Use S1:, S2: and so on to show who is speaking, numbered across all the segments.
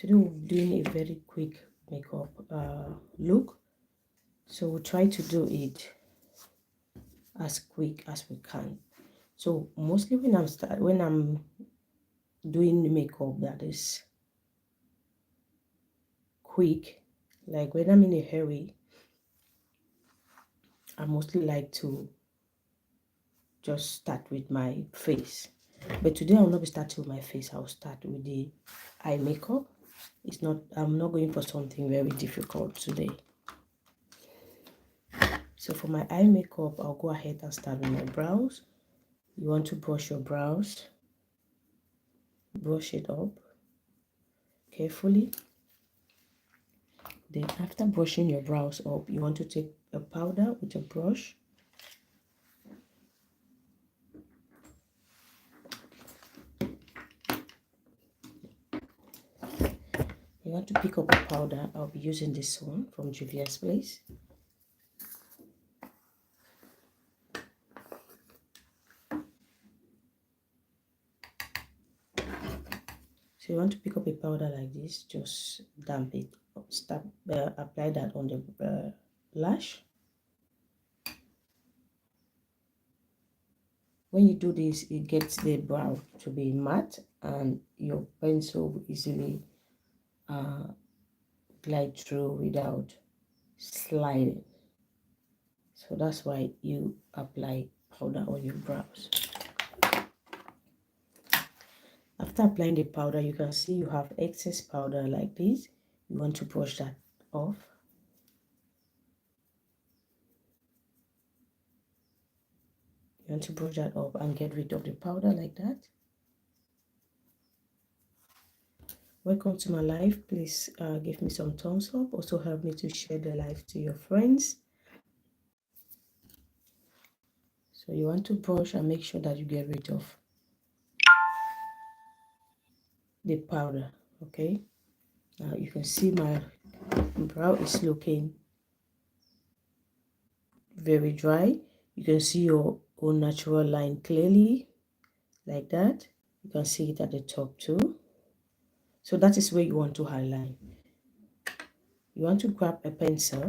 S1: Today we're doing a very quick makeup look, so we'll try to do it as quick as we can. So mostly when I'm doing the makeup that is quick, like when I'm in a hurry, I mostly like to just start with my face. But today I will not be starting with my face. I'll start with the eye makeup. I'm not going for something very difficult today. So for my eye makeup, I'll go ahead and start with my brows. You want to brush your brows. Brush it up carefully. Then after brushing your brows up, you want to take a powder with a brush. You want to pick up a powder. I'll be using this one from Juvia's Place. So you want to pick up a powder like this, just damp it, apply that on the lash. When you do this, it gets the brow to be matte and your pencil will easily glide through without sliding. So that's why you apply powder on your brows. After applying the powder, you can see you have excess powder like this. You want to brush that off. You want to brush that off and get rid of the powder like that. Welcome to my live. Please give me some thumbs up. Also help me to share the live to your friends. So you want to brush and make sure that you get rid of the powder. Okay, now you can see my brow is looking very dry. You can see your own natural line clearly like that. You can see it at the top too. So that is where you want to highlight. You want to grab a pencil.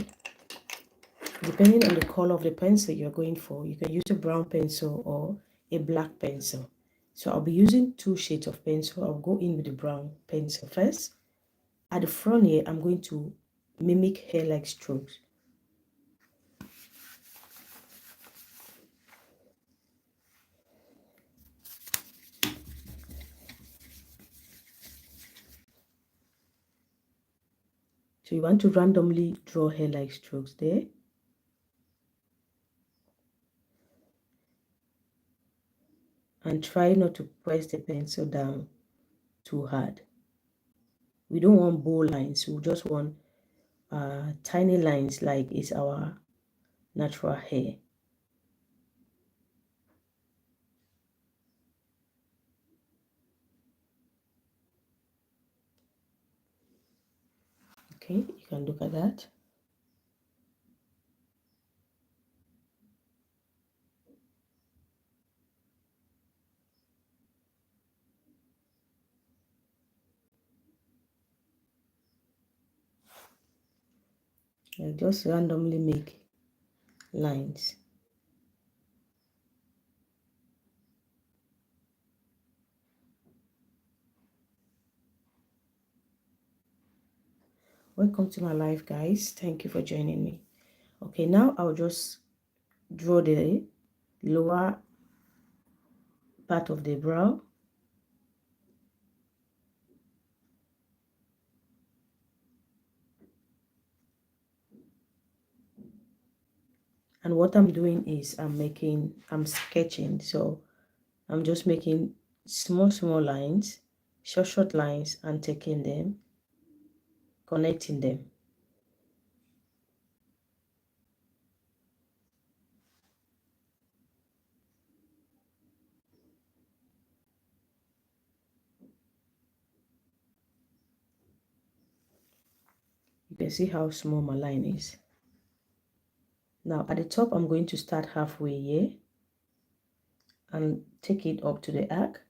S1: Depending on the color of the pencil you're going for, you can use a brown pencil or a black pencil. So I'll be using 2 shades of pencil. I'll go in with the brown pencil first. At the front here, I'm going to mimic hair-like strokes. So you want to randomly draw hair-like strokes there. And try not to press the pencil down too hard. We don't want bold lines. We just want tiny lines like it's our natural hair. Okay, you can look at that. I just randomly make lines. Welcome to my live, guys. Thank you for joining me. Okay, now I'll just draw the lower part of the brow. And what I'm doing is I'm sketching. So I'm just making small lines, short lines, and taking them, connecting them. You can see how small my line is. Now at the top, I'm going to start halfway here and take it up to the arc.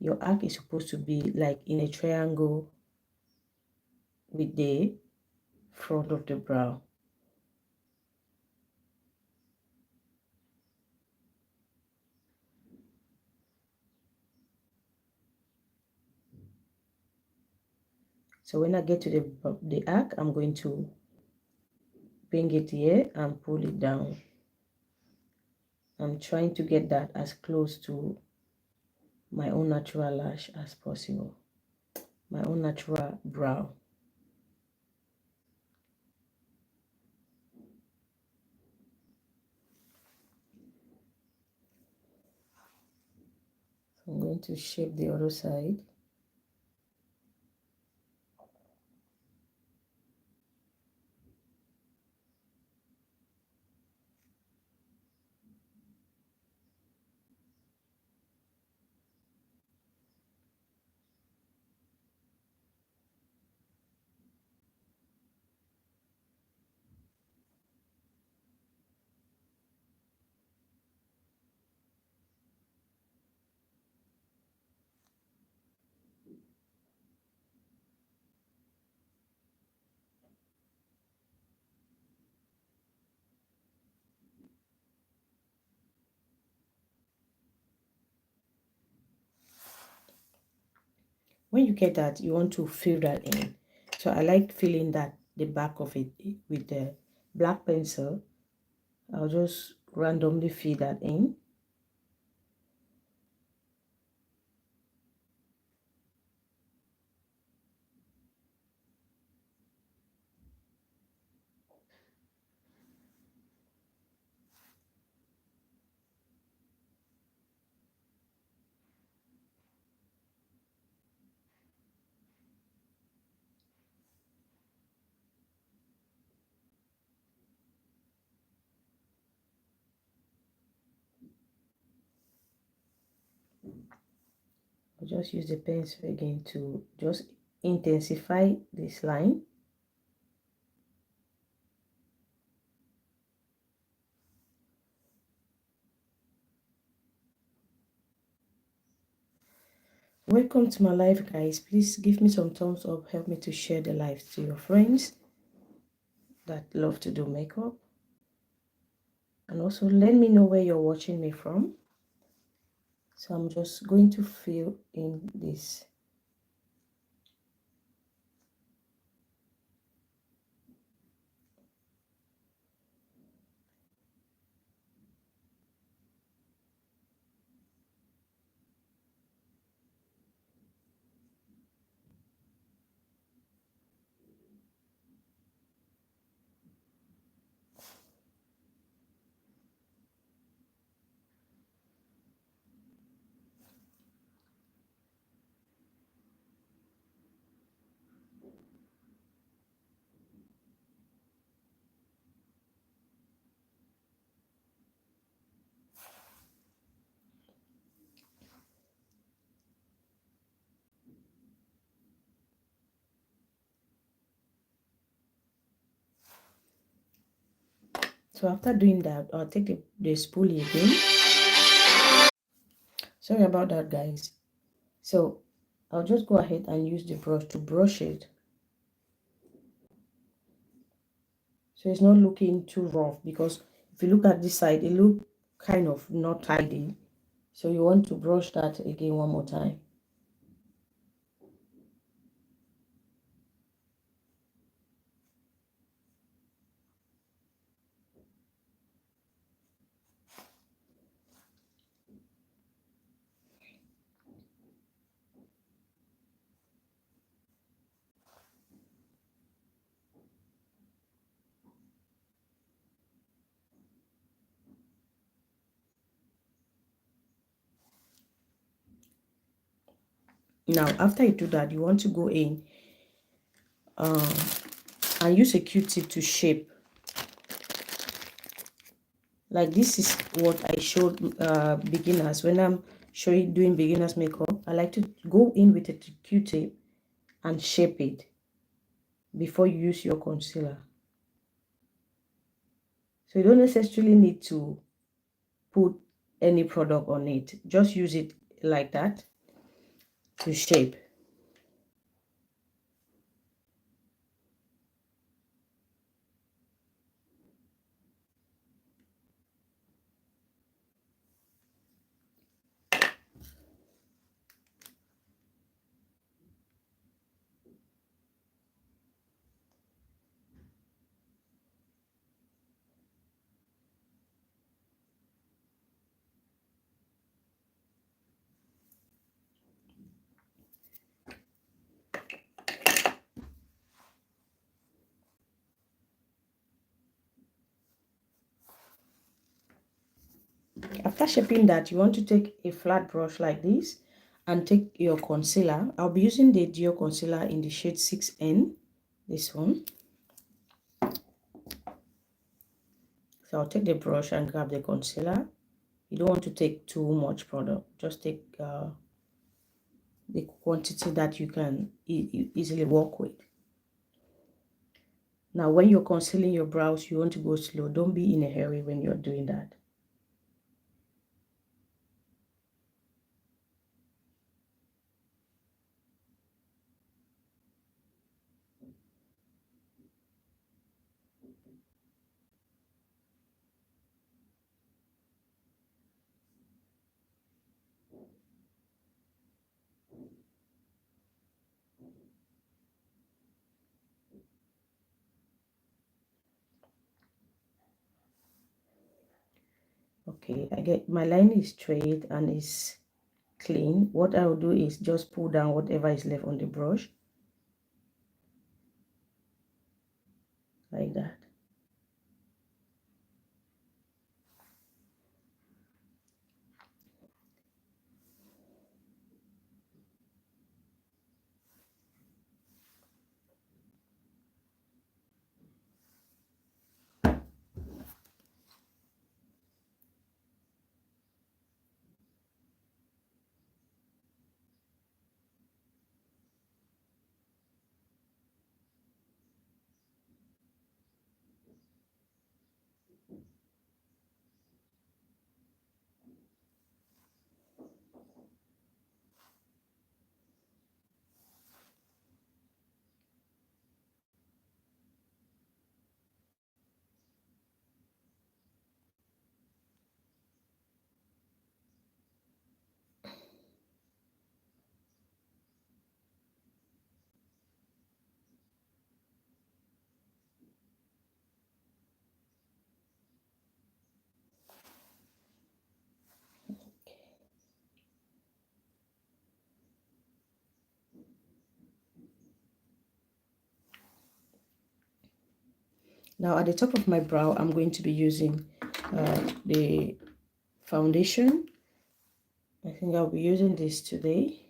S1: Your arc is supposed to be like in a triangle with the front of the brow. So when I get to the arc, I'm going to bring it here and pull it down. I'm trying to get that as close to my own natural lash as possible, my own natural brow. So I'm going to shape the other side. When you get that, you want to fill that in. So I like filling that, the back of it, with the black pencil. I'll just randomly fill that in. I'll just use the pencil again to just intensify this line. Welcome to my live, guys. Please give me some thumbs up. Help me to share the live to your friends that love to do makeup. And also let me know where you're watching me from. So I'm just going to fill in this. So after doing that, I'll take the spoolie again. Sorry about that, guys. So I'll just go ahead and use the brush to brush it. So it's not looking too rough, because if you look at this side, it looks kind of not tidy. So you want to brush that again one more time. Now, after you do that, you want to go in and use a Q-tip to shape. Like this is what I showed beginners. When I'm doing beginners makeup, I like to go in with a Q-tip and shape it before you use your concealer. So you don't necessarily need to put any product on it. Just use it like that to shape. After shaping that, you want to take a flat brush like this and take your concealer. I'll be using the Dior concealer in the shade 6N, this one. So I'll take the brush and grab the concealer. You don't want to take too much product. Just take the quantity that you can easily work with. Now, when you're concealing your brows, you want to go slow. Don't be in a hurry when you're doing that. Okay, I get my line is straight and is clean. What I will do is just pull down whatever is left on the brush like that. Now at the top of my brow, I'm going to be using the foundation. I think I'll be using this today.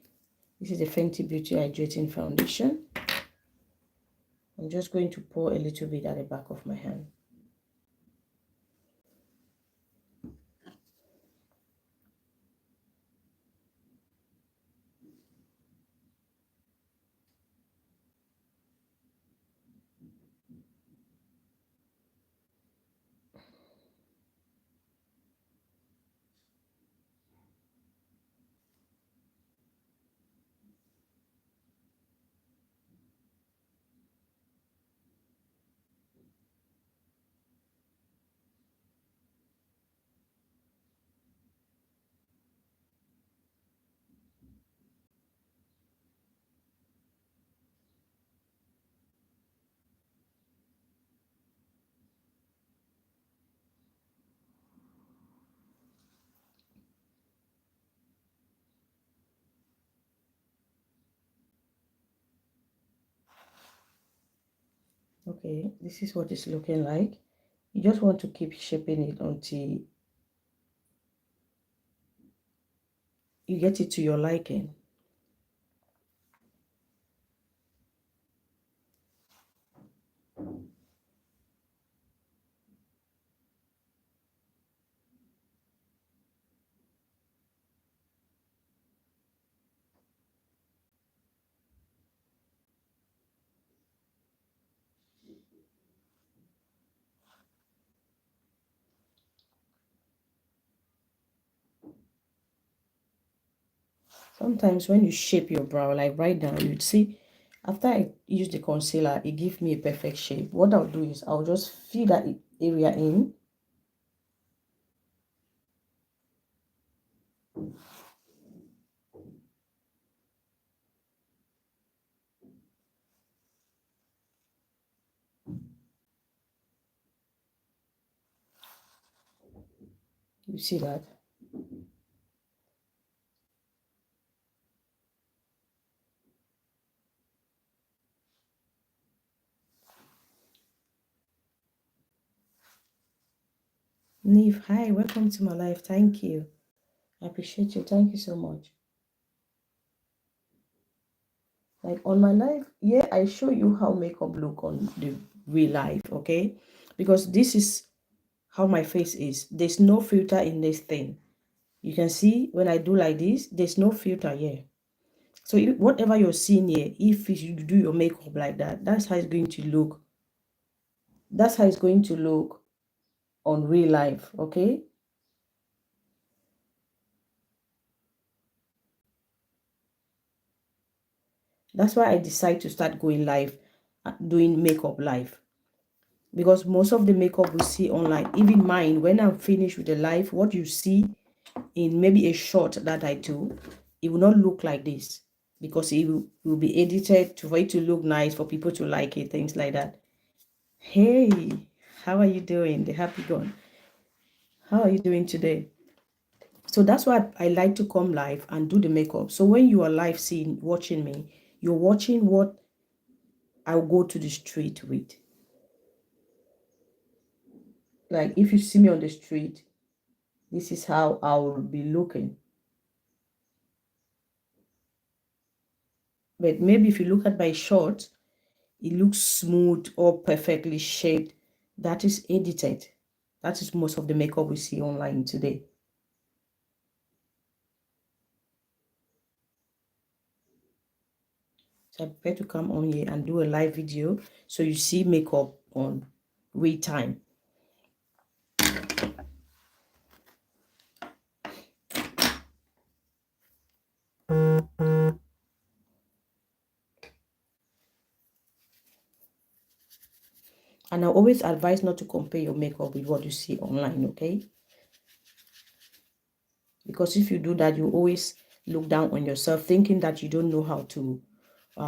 S1: This is the Fenty Beauty Hydrating Foundation. I'm just going to pour a little bit at the back of my hand. Okay, this is what it's looking like. You just want to keep shaping it until you get it to your liking. Sometimes when you shape your brow, like right now, you'd see after I use the concealer, it gives me a perfect shape. What I'll do is I'll just fill that area in. You see that? Neve, hi, welcome to my life. Thank you. I appreciate you. Thank you so much. Like on my life, yeah, I show you how makeup look on the real life, okay? Because this is how my face is. There's no filter in this thing. You can see when I do like this, there's no filter here. So whatever you're seeing here, if you do your makeup like that, that's how it's going to look. That's how it's going to look on real life, okay? That's why I decide to start going live, doing makeup live. Because most of the makeup we see online, even mine, when I'm finished with the live, what you see in maybe a short that I do, it will not look like this. Because it will be edited for it to look nice, for people to like it, things like that. Hey, how are you doing? The happy gone. How are you doing today? So that's why I like to come live and do the makeup. So when you are live watching me, you're watching what I'll go to the street with. Like if you see me on the street, this is how I will be looking. But maybe if you look at my shorts, it looks smooth or perfectly shaped. That is edited. That is most of the makeup we see online today. So I prefer to come on here and do a live video so you see makeup on real time. And I always advise not to compare your makeup with what you see online, okay? Because if you do that, you always look down on yourself, thinking that you don't know how to,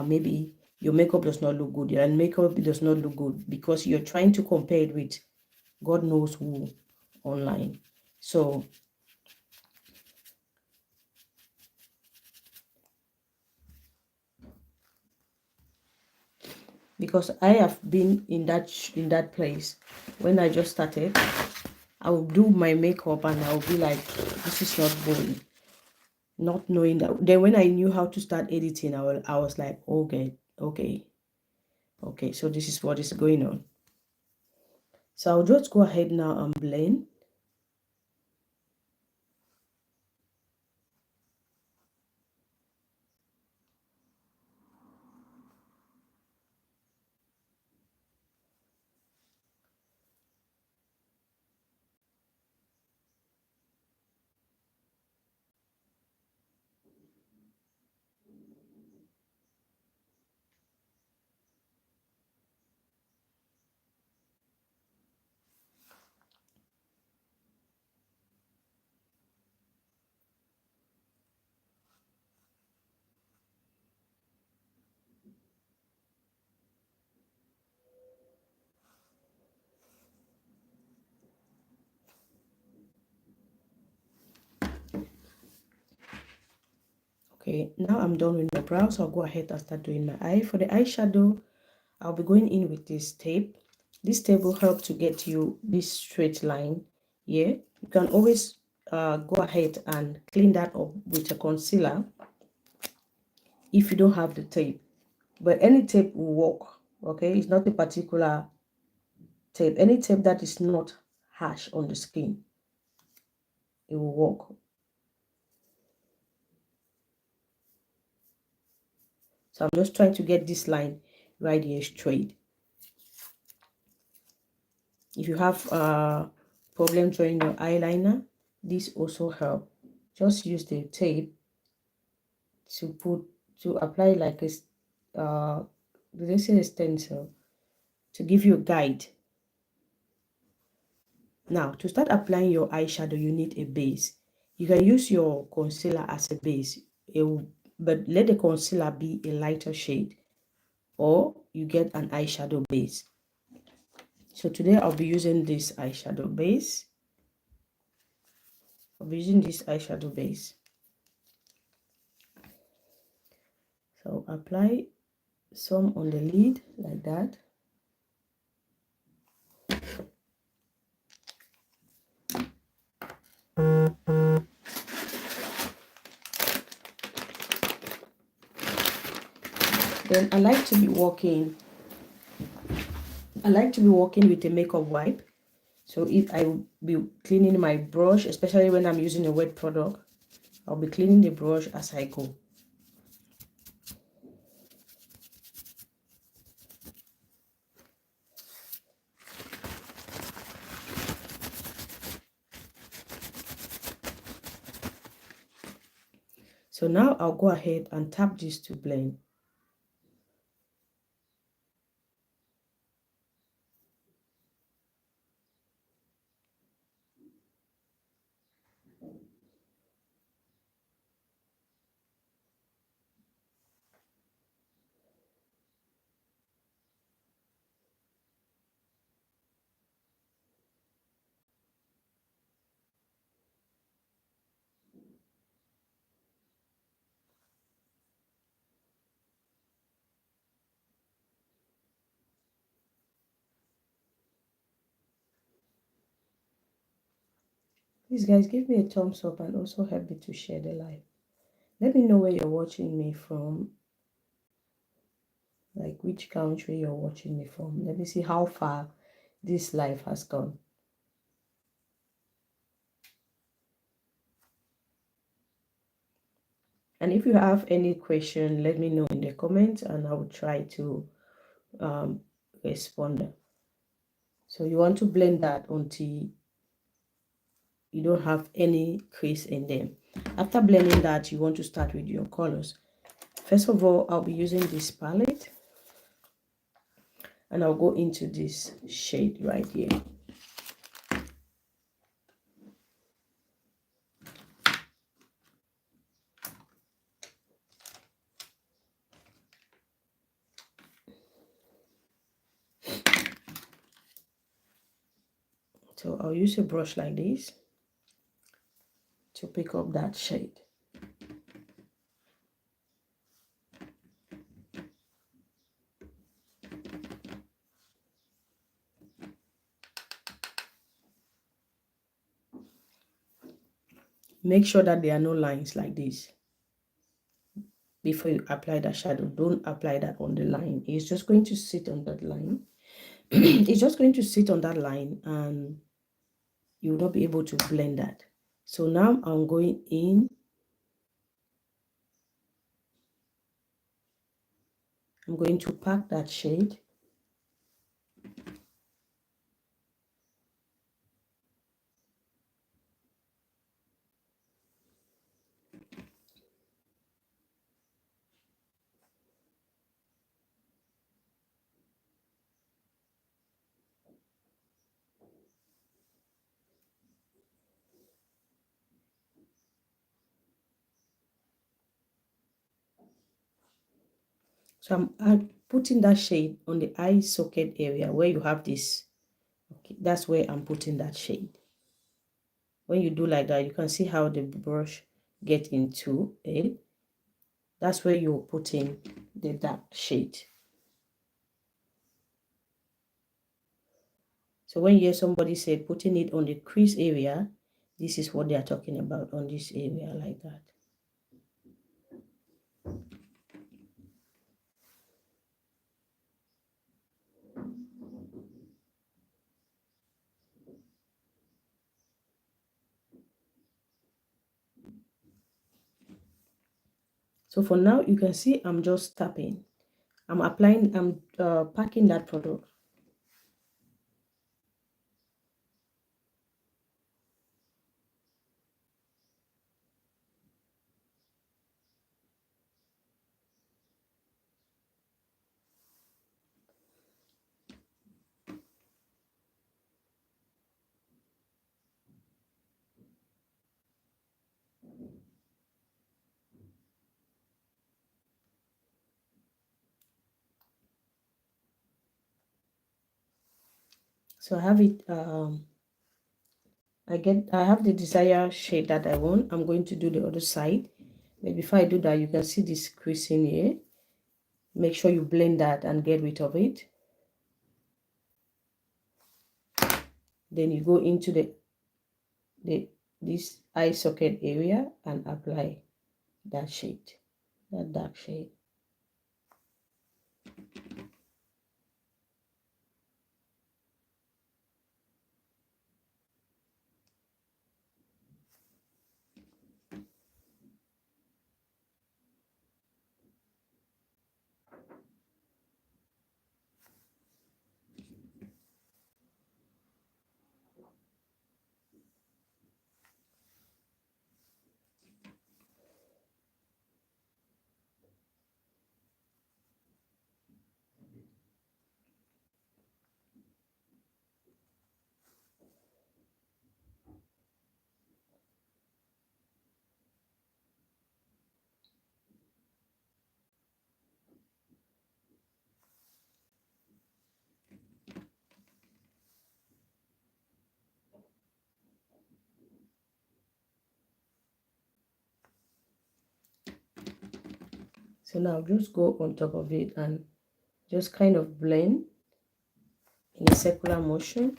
S1: maybe your makeup does not look good, and makeup does not look good because you're trying to compare it with God knows who online. So because I have been in that place when I just started, I will do my makeup and I will be like, this is not going, not knowing that. Then when I knew how to start editing, I was like, okay, so this is what is going on. So I'll just go ahead now and blend. Okay, now I'm done with my brows. So I'll go ahead and start doing my eye. For the eyeshadow, I'll be going in with this tape. This tape will help to get you this straight line here. You can always go ahead and clean that up with a concealer if you don't have the tape. But any tape will work, okay? It's not a particular tape. Any tape that is not harsh on the skin, it will work. So I'm just trying to get this line right here straight. If you have a problem drawing your eyeliner, this also help. Just use the tape to apply like a let's say a stencil to give you a guide. Now to start applying your eyeshadow, you need a base. You can use your concealer as a base, but let the concealer be a lighter shade, or you get an eyeshadow base. So today I'll be using this eyeshadow base. I'll be using this eyeshadow base. So apply some on the lid like that. Then I like to be working with a makeup wipe. So if I will be cleaning my brush, especially when I'm using a wet product, I'll be cleaning the brush as I go. So now I'll go ahead and tap this to blend. Please guys, give me a thumbs up and also help me to share the live. Let me know where you're watching me from, like which country you're watching me from. Let me see how far this live has gone. And if you have any question, let me know in the comments and I will try to respond. So you want to blend that until you don't have any crease in them. After blending that, you want to start with your colors. First of all, I'll be using this palette and I'll go into this shade right here. So I'll use a brush like this to pick up that shade. Make sure that there are no lines like this before you apply that shadow. Don't apply that on the line. It's just going to sit on that line. It's just going to sit on that line and you will not be able to blend that. So now I'm going in. I'm going to pack that shade. So I'm putting that shade on the eye socket area where you have this. Okay, that's where I'm putting that shade. When you do like that, you can see how the brush gets into it. That's where you're putting the dark shade. So when you hear somebody say putting it on the crease area, this is what they are talking about, on this area like that. So for now, you can see I'm just tapping. I'm applying, I'm packing that product. So I have it, I have the desired shade that I want. I'm going to do the other side. But before I do that, you can see this crease in here. Make sure you blend that and get rid of it. Then you go into this eye socket area and apply that shade, that dark shade. So now just go on top of it and just kind of blend in a circular motion.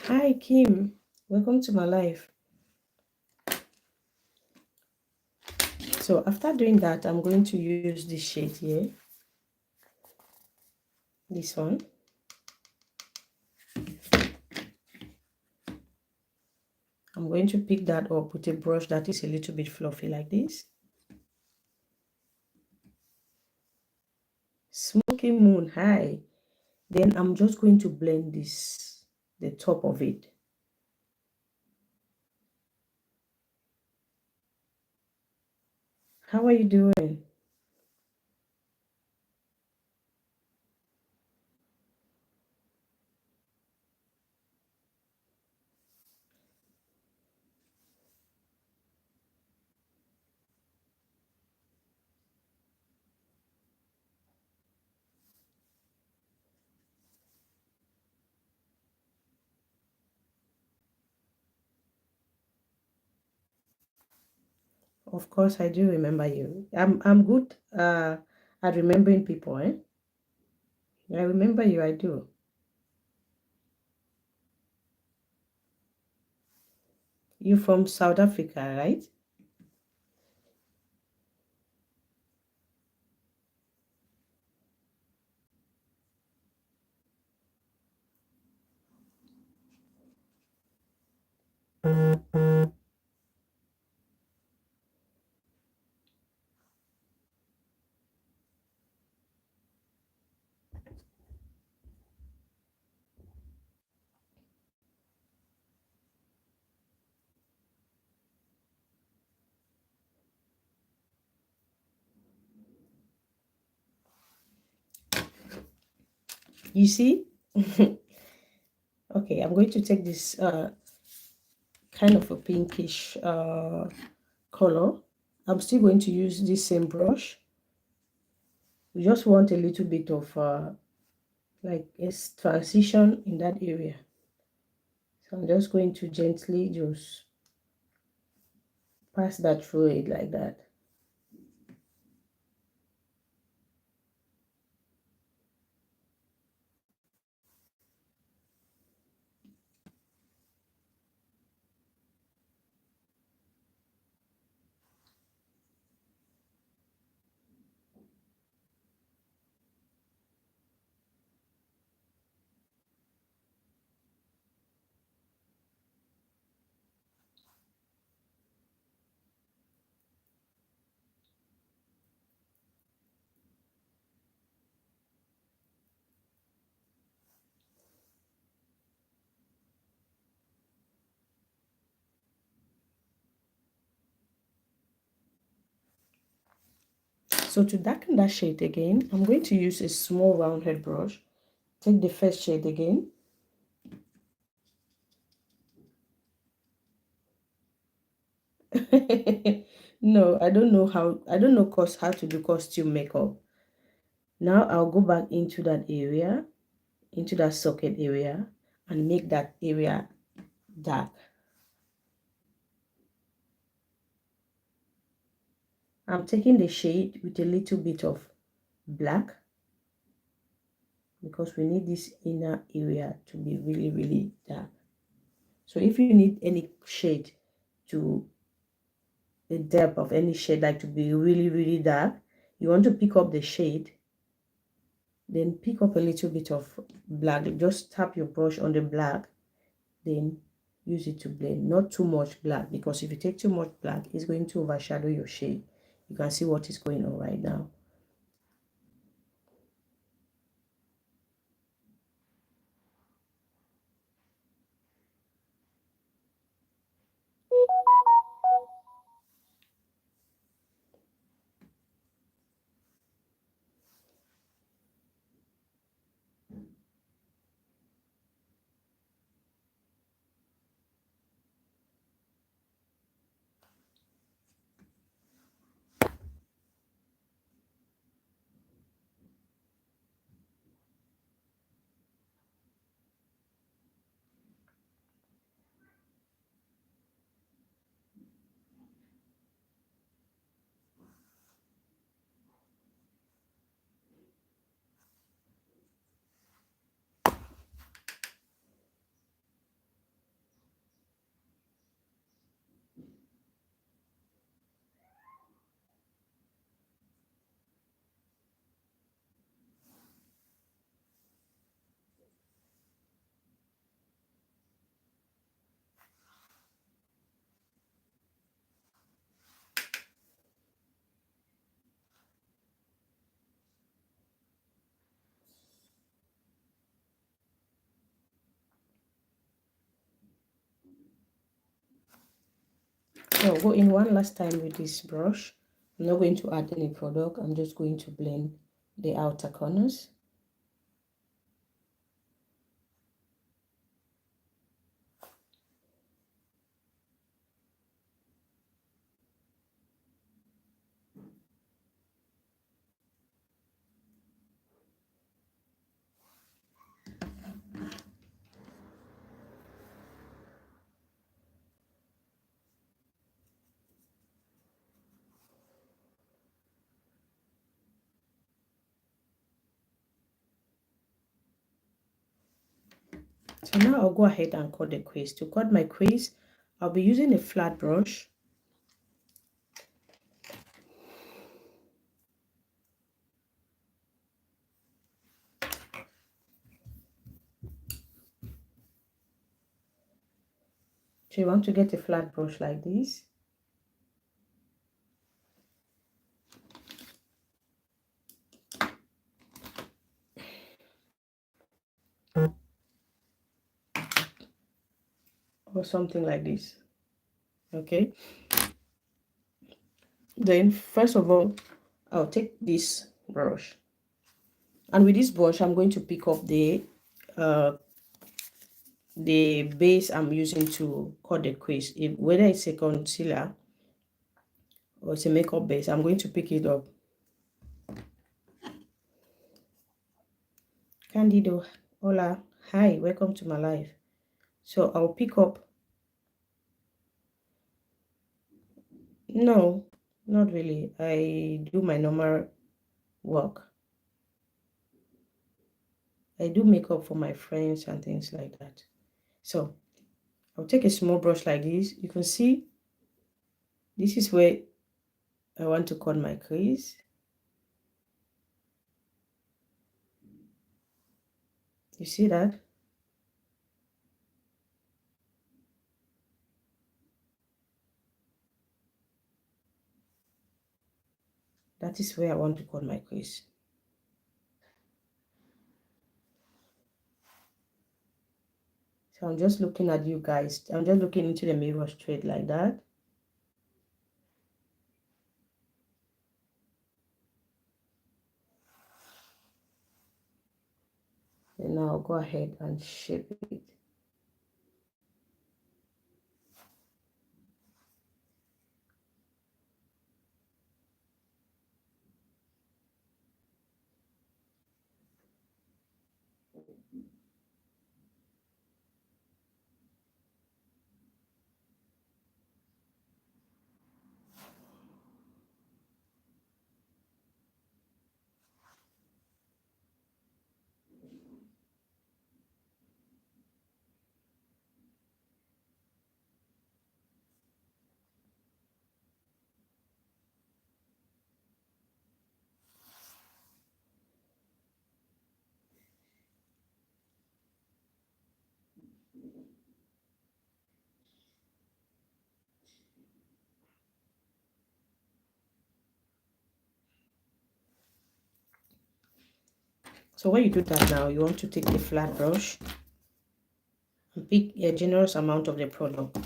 S1: Hi Kim, welcome to my life. So after doing that, I'm going to use this shade here, this one. I'm going to pick that up with a brush that is a little bit fluffy like this. Smoky Moon, hi. Then I'm just going to blend this, the top of it. How are you doing? Of course, I do remember you. I'm good at remembering people, eh? I remember you, I do. You from South Africa, right? You see? Okay, I'm going to take this kind of a pinkish color. I'm still going to use this same brush. We just want a little bit of like a transition in that area. So I'm just going to gently just pass that through it like that. So to darken that shade again, I'm going to use a small rounded brush. Take the first shade again. No, I don't know how to do costume makeup. Now I'll go back into that area, into that socket area, and make that area dark. I'm taking the shade with a little bit of black because we need this inner area to be really, really dark. So if you need any shade to the depth of any shade like to be really, really dark, you want to pick up the shade, then pick up a little bit of black. Just tap your brush on the black, then use it to blend. Not too much black, because if you take too much black, it's going to overshadow your shade. You can see what is going on right now. So I'll go in one last time with this brush. I'm not going to add any product. I'm just going to blend the outer corners. So now I'll go ahead and cut the crease. To cut my crease, I'll be using a flat brush. So you want to get a flat brush like this. Or something like this. Okay. Then first of all, I'll take this brush. And with this brush, I'm going to pick up the base I'm using to cut the crease. Whether it's a concealer or it's a makeup base, I'm going to pick it up. Candido, hola, hi, welcome to my life. So I'll pick up. No, not really. I do my normal work. I do makeup for my friends and things like that. So I'll take a small brush like this. You can see this is where I want to cut my crease. You see that? That is where I want to cut my crease. So I'm just looking at you guys. I'm just looking into the mirror straight like that. Then now I'll go ahead and shape it. So when you do that now, you want to take the flat brush and pick a generous amount of the product.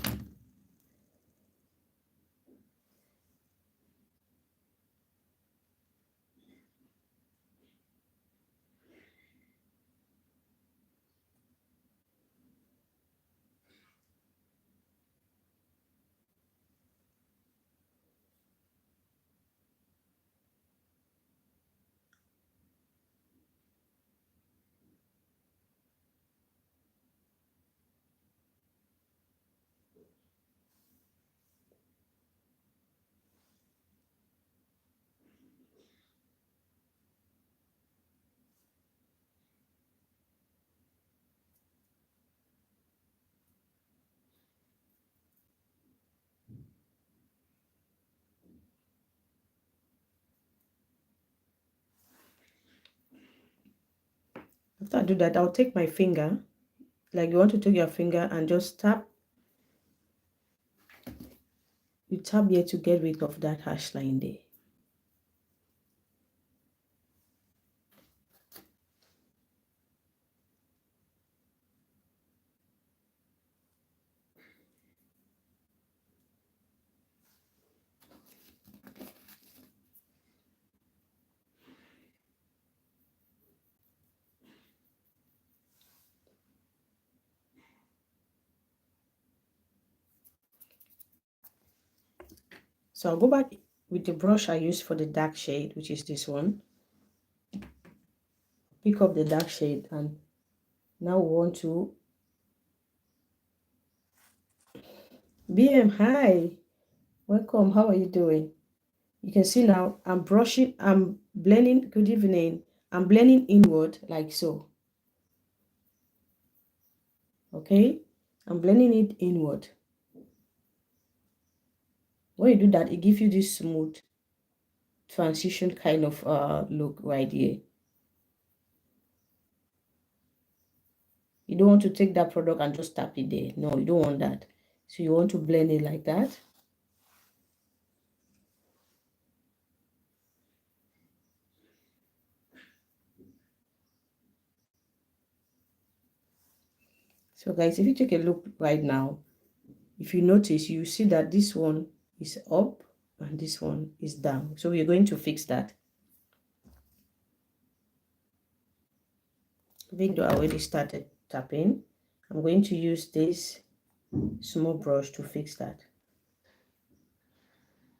S1: After I do that, I'll take my finger, like you want to take your finger and just tap. You tap here to get rid of that harsh line there. So I'll go back with the brush I used for the dark shade, which is this one. Pick up the dark shade, and now we want to BM, hi, welcome, how are you doing? You can see now I'm brushing, I'm blending, good evening, I'm blending inward like so. Okay, I'm blending it inward. When you do that, it gives you this smooth transition kind of look right here. You don't want to take that product and just tap it there. No, you don't want that. So you want to blend it like that. So guys, if you take a look right now, if you notice, you see that this one is up and this one is down. So we're going to fix that. Even though I already started tapping, I'm going to use this small brush to fix that.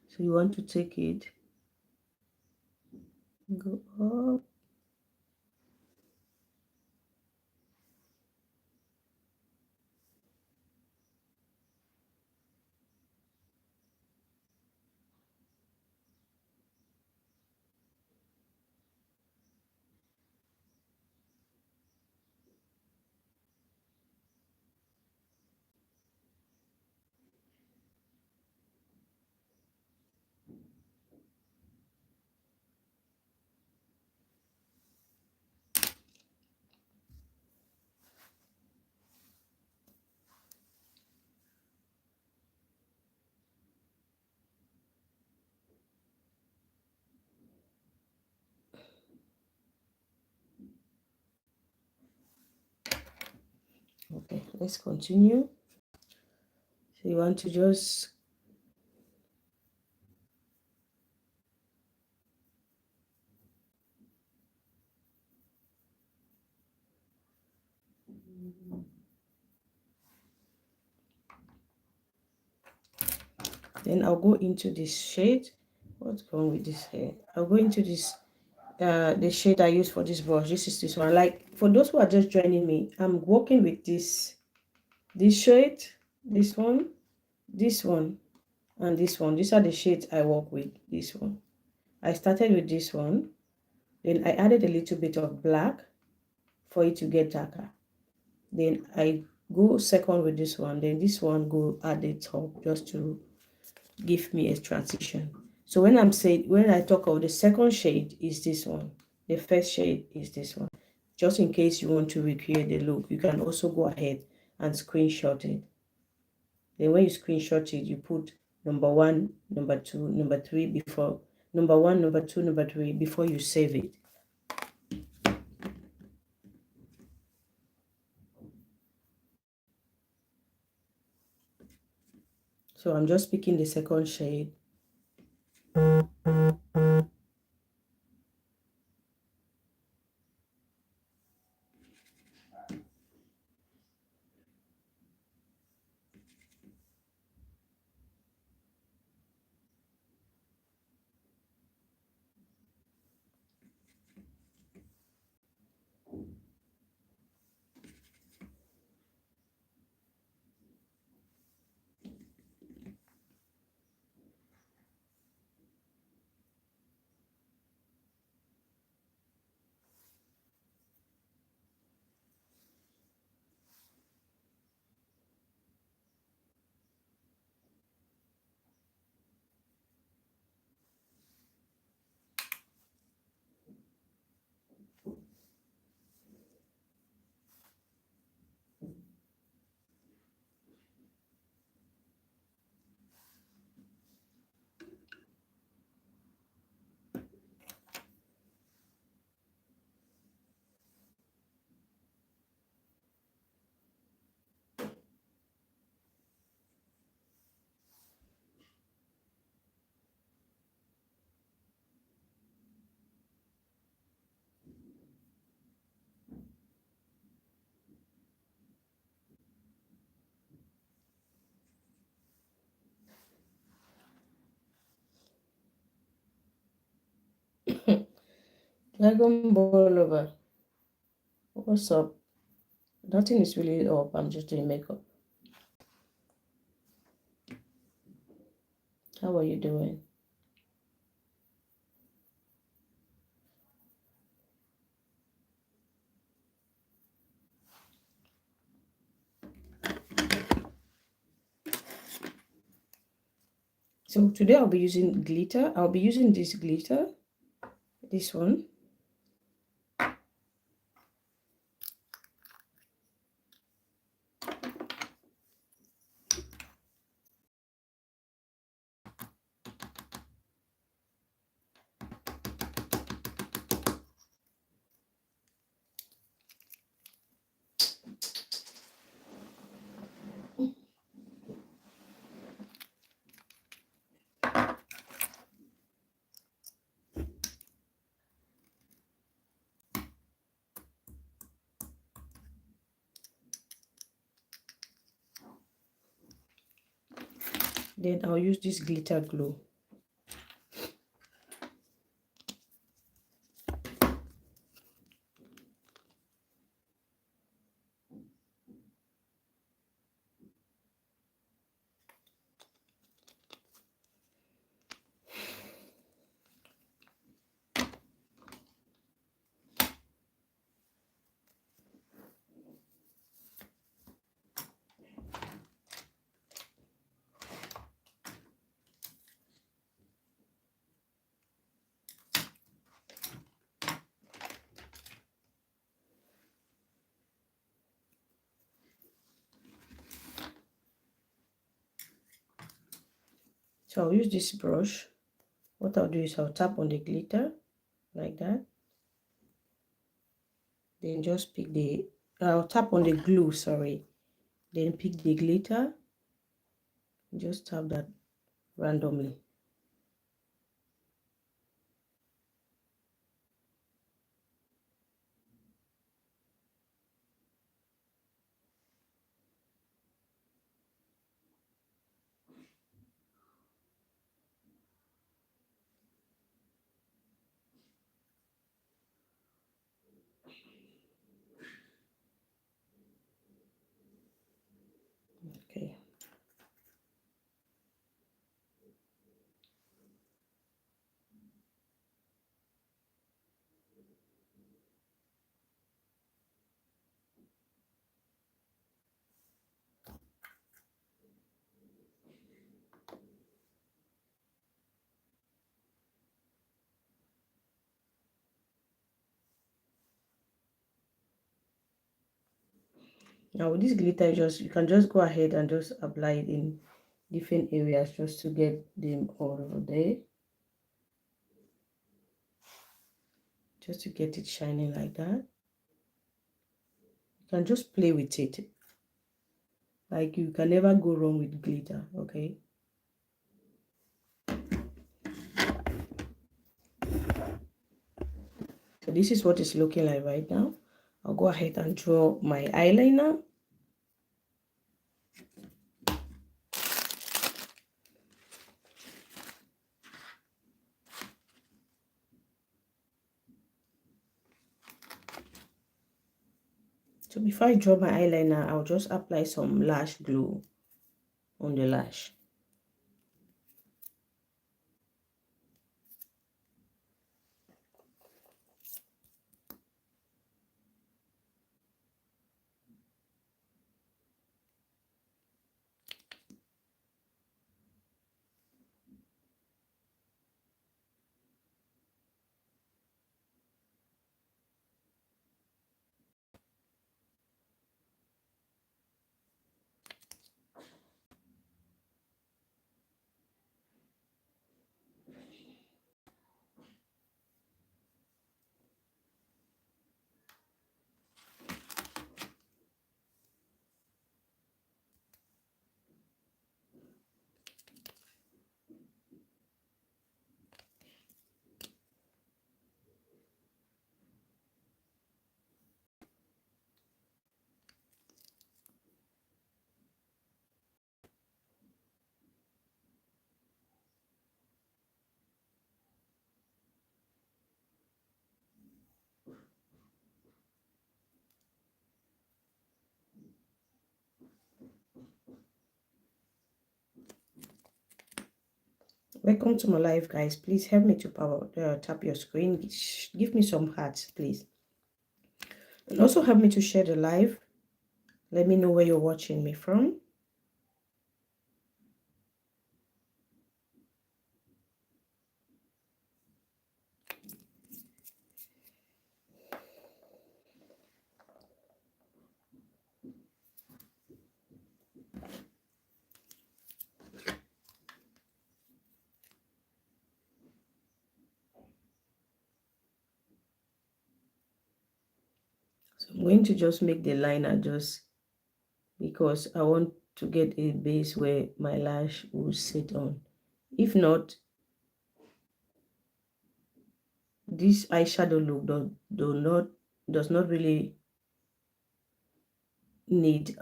S1: So you want to take it, go up, okay, let's continue. So you want to just Then I'll go into this shade. What's wrong with this hair? I'll go into this the shade I use for this brush. This is this one. Like, for those who are just joining me, I'm working with this shade, this one, and this one. These are the shades I work with. This one, I started with this one, then I added a little bit of black for it to get darker. Then I go second with this one, then this one go at the top just to give me a transition. So when I talk of the second shade is this one, the first shade is this one. Just in case you want to recreate the look, you can also go ahead and screenshot it. Then when you screenshot it, you put number 1, number 2, number 3 before number 1, number 2, number 3 before you save it. So I'm just picking the second shade. Dragon Ball lover, what's up? Nothing is really up. I'm just doing makeup. How are you doing? So today I'll be using glitter. I'll be using this glitter, this one. Then I'll use this glitter glue. So I'll use this brush. What I'll do is I'll tap on the glitter like that. Then just pick I'll tap on the glue, sorry. Then pick the glitter. Just tap that randomly. Now with this glitter, you can just go ahead and just apply it in different areas just to get them all over there. Just to get it shining like that. You can just play with it. Like, you can never go wrong with glitter, okay? So this is what it's looking like right now. I'll go ahead and draw my eyeliner. So before I draw my eyeliner, I'll just apply some lash glue on the lash. Welcome to my live, guys. Please help me to tap your screen. Give me some hearts, please. And also help me to share the live. Let me know where you're watching me from. So I'm going to just make the liner just because I want to get a base where my lash will sit on. If not, this eyeshadow look does not really need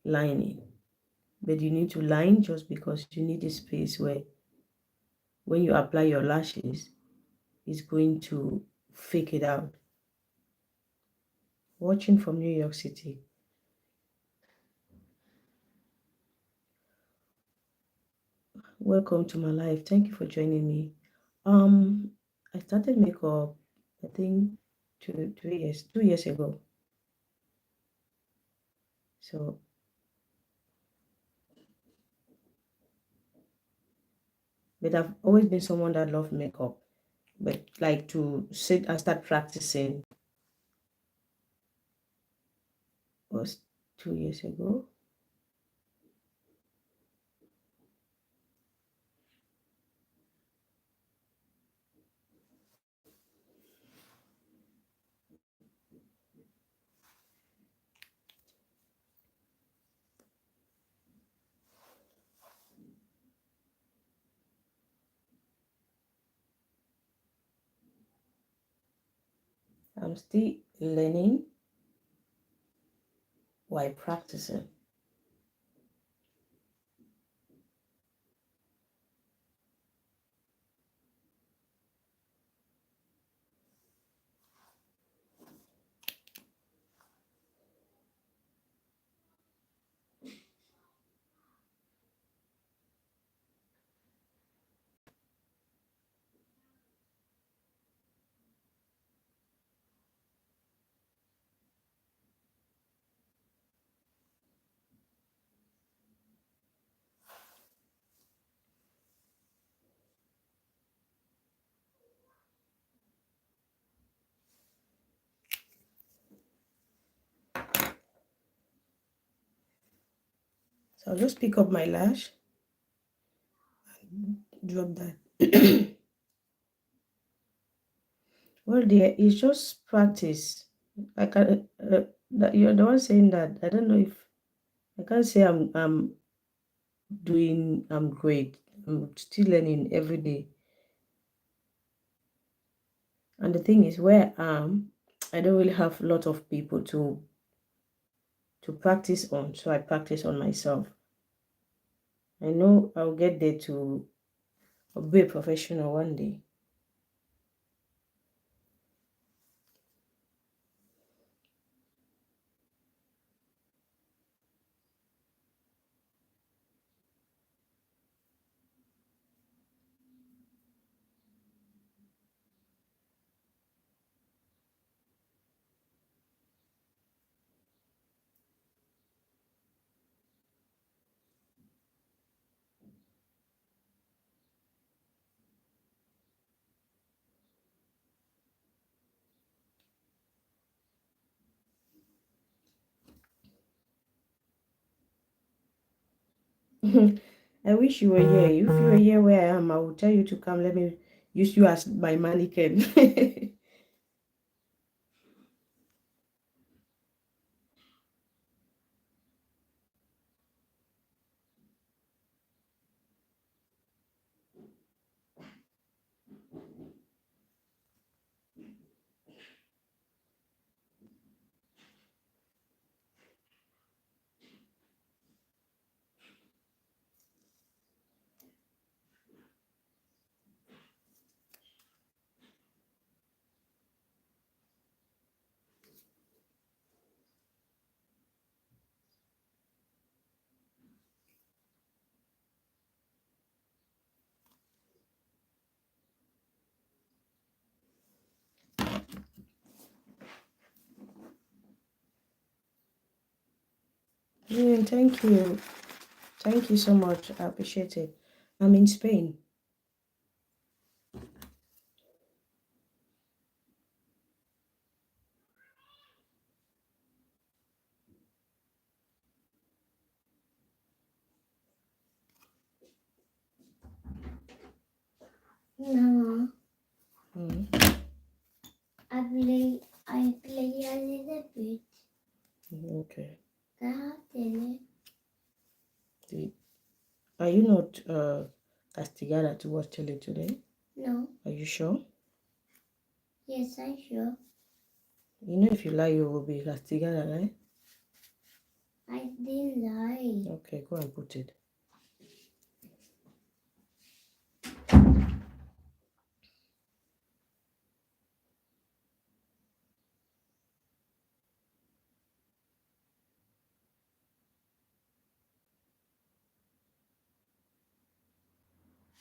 S1: lining, but you need to line just because you need a space where when you apply your lashes, it's going to fake it out. Watching from New York City. Welcome to my life. Thank you for joining me. I started makeup, I think 2 years ago. So but I've always been someone that loved makeup. But like to sit and start practicing was 2 years ago. I'm still learning while practicing. So I'll just pick up my lash and drop that. Well, dear, it's just practice. I can that you're the one saying that. I don't know if I can't say I'm great. I'm still learning every day. And the thing is, where I don't really have a lot of people to practice on, so I practice on myself. I know I'll get there to be a professional one day. I wish you were here. If you were here where I am, I will tell you to come. Let me use you as my mannequin. Thank you. Thank you so much. I appreciate it. I'm in Spain.
S2: No,
S1: Mm.
S2: I play a little bit.
S1: Okay.
S2: Tele.
S1: Are you not castigada to watch tele today?
S2: No.
S1: Are you sure?
S2: Yes, I'm sure.
S1: You know, if you lie, you will be castigada, right?
S2: I didn't lie.
S1: Okay, go and put it.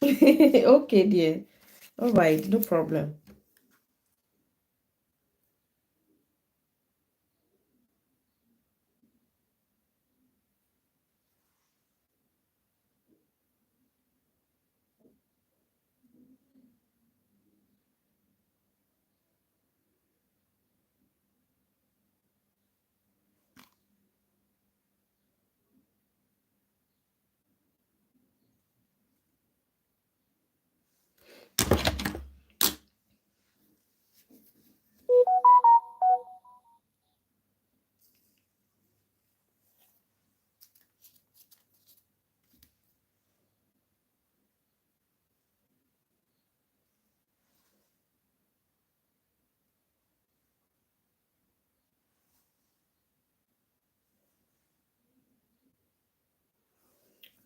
S1: Okay, dear. All right, no problem.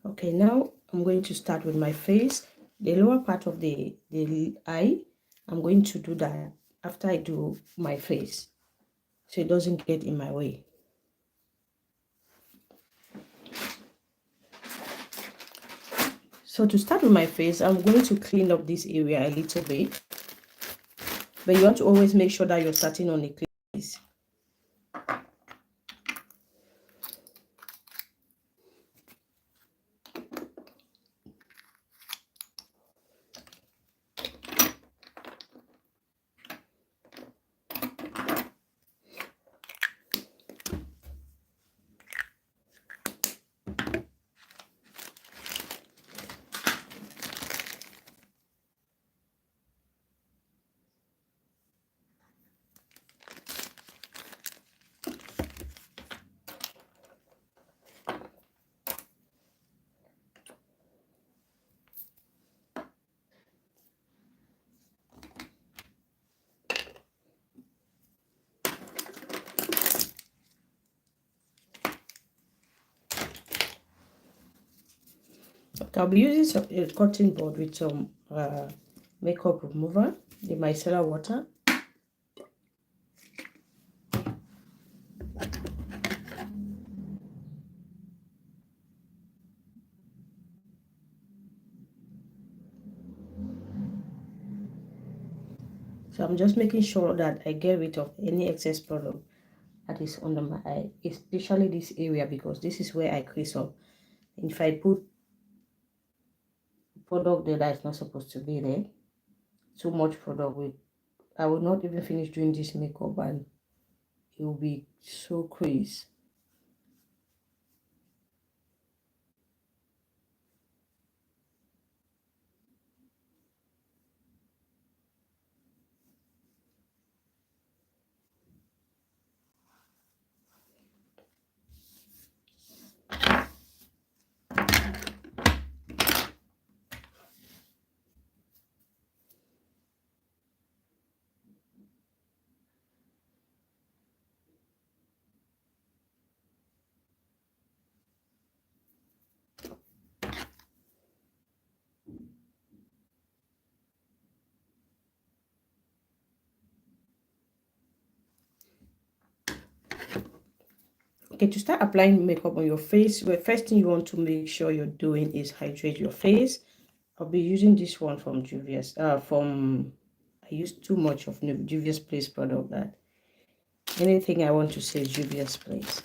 S1: Okay, now I'm going to start with my face. The lower part of the eye, I'm going to do that after I do my face, so it doesn't get in my way. So to start with my face, I'm going to clean up this area a little bit. But you want to always make sure that you're starting on a clean face. I'll be using a cotton board with some makeup remover, the micellar water. So I'm just making sure that I get rid of any excess product that is under my eye, especially this area, because this is where I crease up. And if I put product there that is not supposed to be there, too much product, I will not even finish doing this makeup and it will be so crease. Okay, to start applying makeup on your face, the first thing you want to make sure you're doing is hydrate your face. I'll be using this one from Juvia's. I used too much of Juvia's Place product. That anything I want to say is Juvia's Place.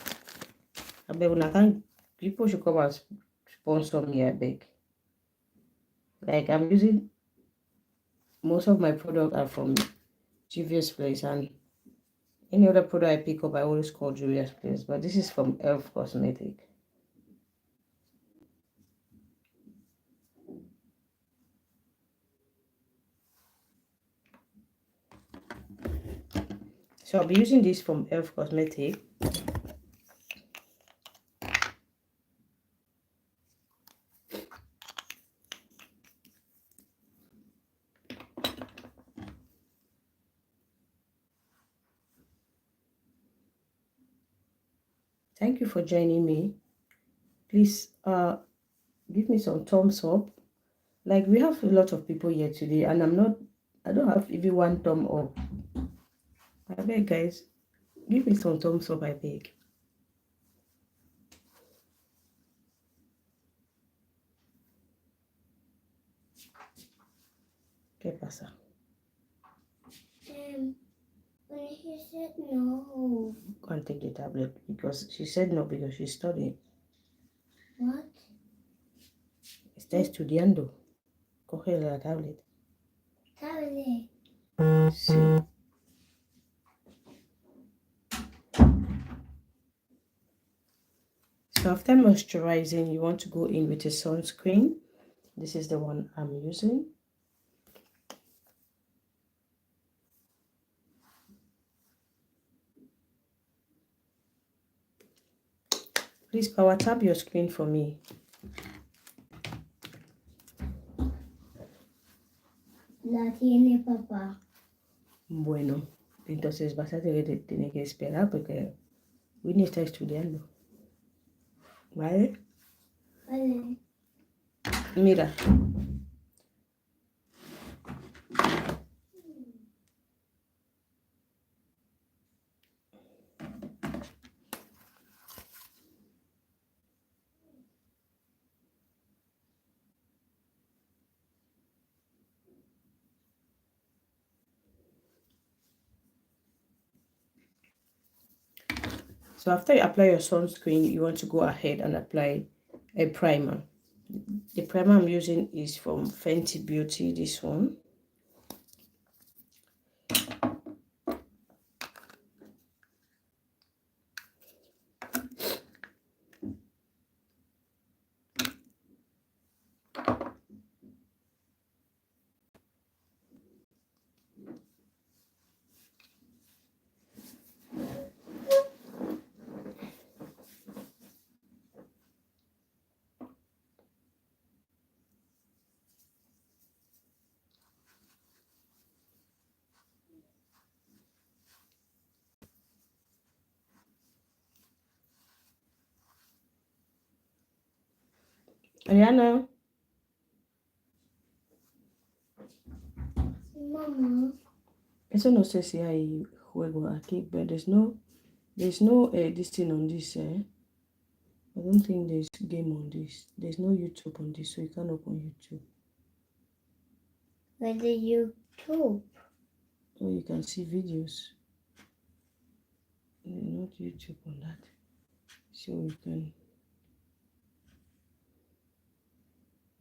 S1: I beg when I can't, people should come and sponsor me. I beg. Like I'm using most of my product are from Juvia's Place, and any other product I pick up, I always call Juvia's Place. But this is from Elf Cosmetic. So I'll be using this from Elf Cosmetic. Thank you for joining me. Please give me some thumbs up. Like we have a lot of people here today, and I don't have even one thumb up. I beg, guys, give me some thumbs up, I beg. ¿Qué pasa?
S2: When he said no.
S1: Go and take the tablet, because she said no because she's studying.
S2: What?
S1: Está estudiando. Coge la tablet.
S2: Tablet.
S1: Sí. So after moisturizing, you want to go in with a sunscreen. This is the one I'm using. Please power tap your screen for me.
S2: La tiene papá.
S1: Bueno, entonces vas a tener que esperar porque Winnie está estudiando. ¿Vale?
S2: Vale.
S1: Mira. So after you apply your sunscreen, you want to go ahead and apply a primer. The primer I'm using is from Fenty Beauty, this one. Ariana,
S2: Mama.
S1: It's not says here juego aquí, but there's no this thing on this. I don't think there's game on this. There's no YouTube on this, so you can't open YouTube.
S2: Where the YouTube?
S1: Or you can see videos. Not YouTube on that. So you can.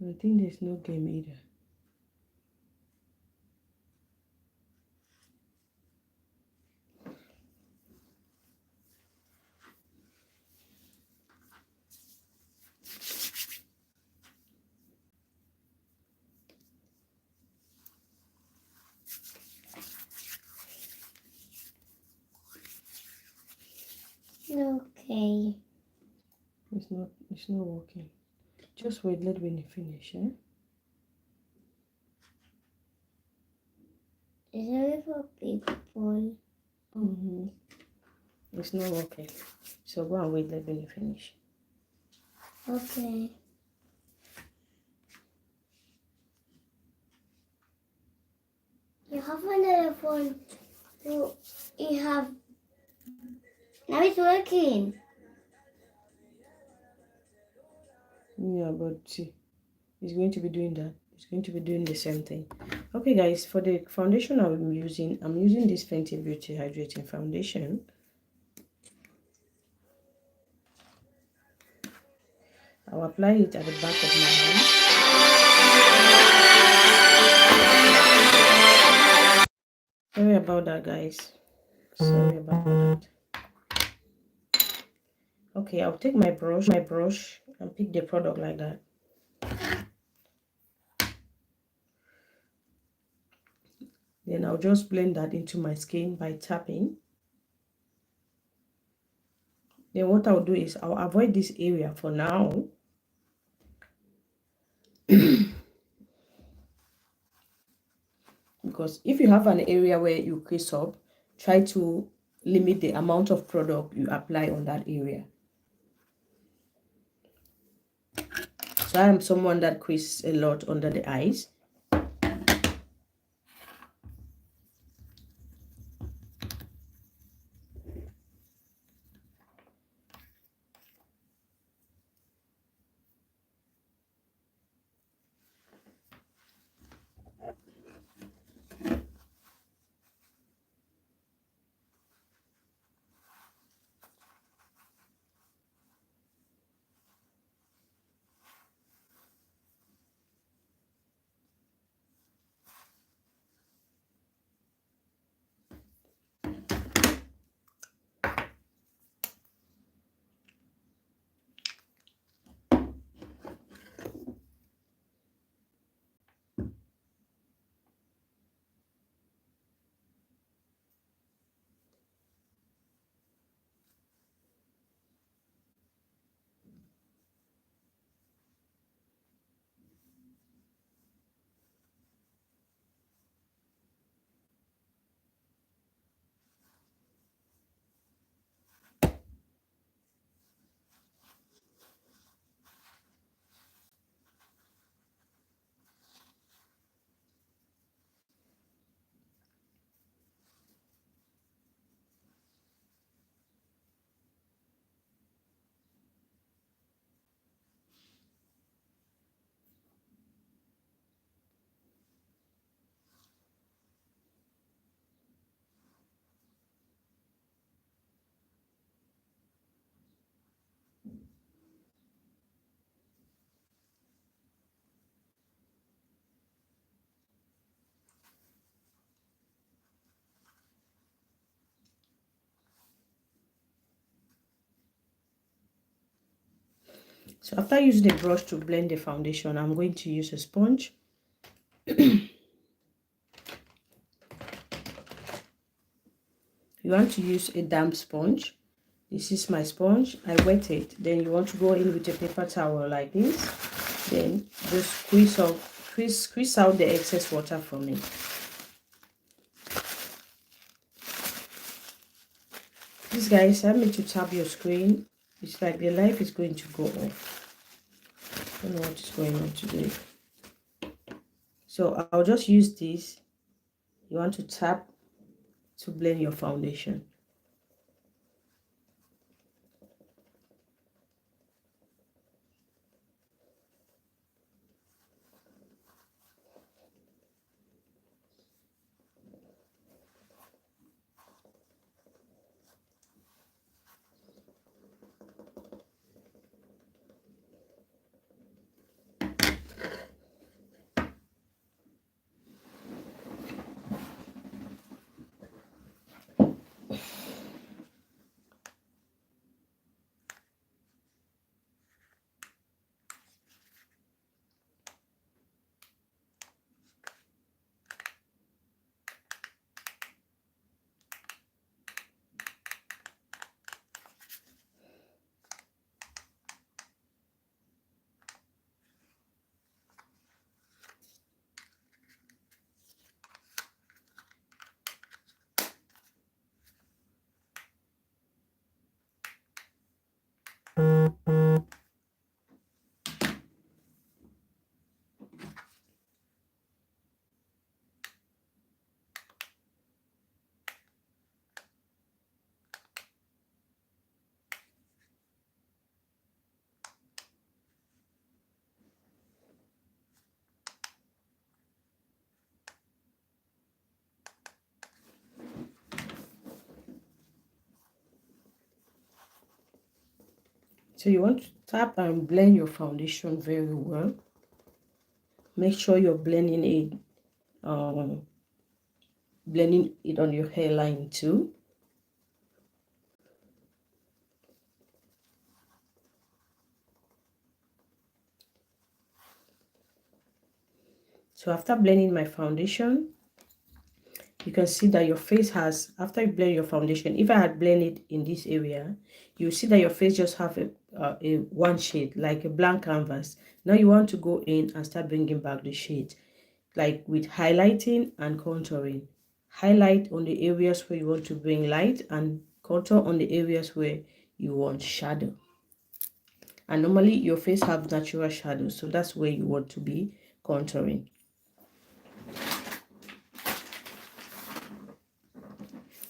S1: I think there's no game either.
S2: Okay.
S1: It's not working. Just wait, let me finish, eh?
S2: It's only for people.
S1: It's not working. So go and wait, let me finish.
S2: Okay. You have another phone. You have. Now it's working.
S1: Yeah, but see, it's going to be doing that. It's going to be doing the same thing. Okay, guys, for the foundation I'm using this Fenty Beauty Hydrating Foundation. I'll apply it at the back of my hand. Sorry about that, guys. Sorry about that. Okay, I'll take my brush and pick the product like that. Then I'll just blend that into my skin by tapping. Then what I'll do is I'll avoid this area for now. Because if you have an area where you crease up, try to limit the amount of product you apply on that area. So I am someone that creases a lot under the eyes. So after using the brush to blend the foundation, I'm going to use a sponge. You want to use a damp sponge. This is my sponge. I wet it. Then you want to go in with a paper towel like this. Then just squeeze out the excess water from it. This, guys, help me to tap your screen. It's like the light is going to go off. I don't know what is going on today. So I'll just use this. You want to tap to blend your foundation. So you want to tap and blend your foundation very well. Make sure you're blending it on your hairline too. So after blending my foundation, you can see that your face has, after you blend your foundation, if I had blended in this area, you see that your face just have a one shade, like a blank canvas. Now you want to go in and start bringing back the shade, like with highlighting and contouring. Highlight on the areas where you want to bring light and contour on the areas where you want shadow. And normally your face have natural shadows, so that's where you want to be contouring.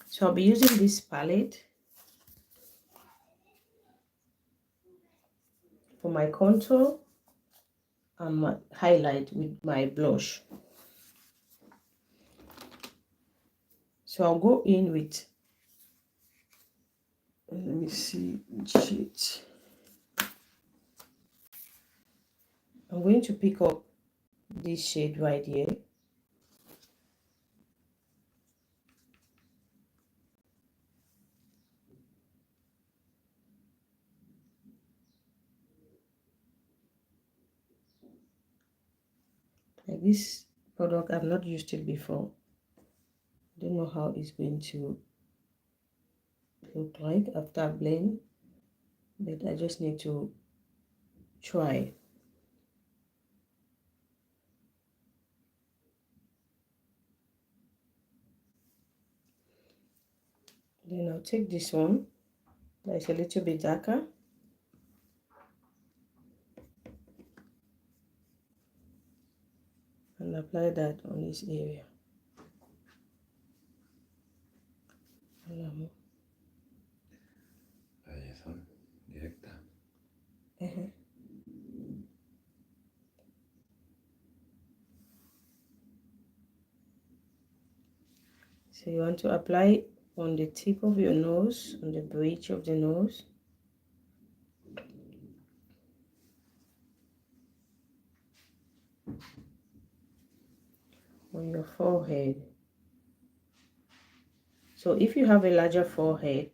S1: So I'll be using this palette for my contour and my highlight with my blush. So I'll go in with, let me see which shade. I'm going to pick up this shade right here. Like this product, I've not used it before. Don't know how it's going to look like after blend, but I just need to try. Then I'll take this one that's a little bit darker and apply that on this area.
S3: Variación directa.
S1: So you want to apply on the tip of your nose, on the bridge of the nose. On your forehead. So if you have a larger forehead,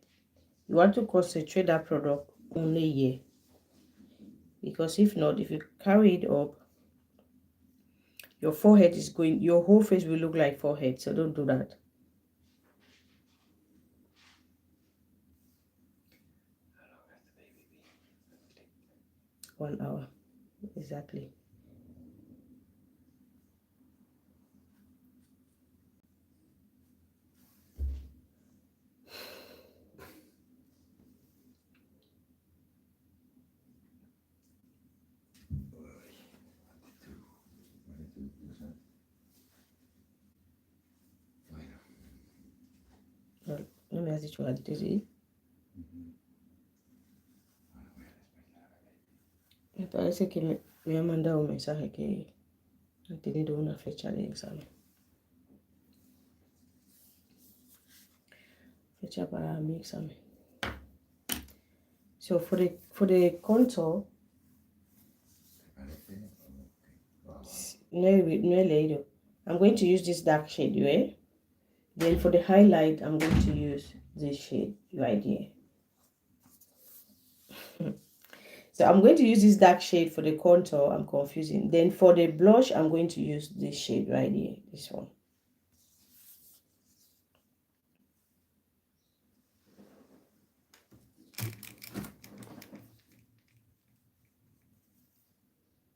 S1: you want to concentrate that product only here. Because if not, if you carry it up, your forehead is going, your whole face will look like forehead. So don't do that.
S3: How long has the baby been asleep?
S1: 1 hour, exactly.
S3: Wanted to use that.
S1: me as it was dizzy. Me parece que me ha mandado un mensaje que han tenido una fecha de examen. Fecha para mi examen. So for the contour, no he leído. I'm going to use this dark shade, right? Then for the highlight, I'm going to use this shade right here. So I'm going to use this dark shade for the contour. I'm confusing. Then for the blush, I'm going to use this shade right here. This one.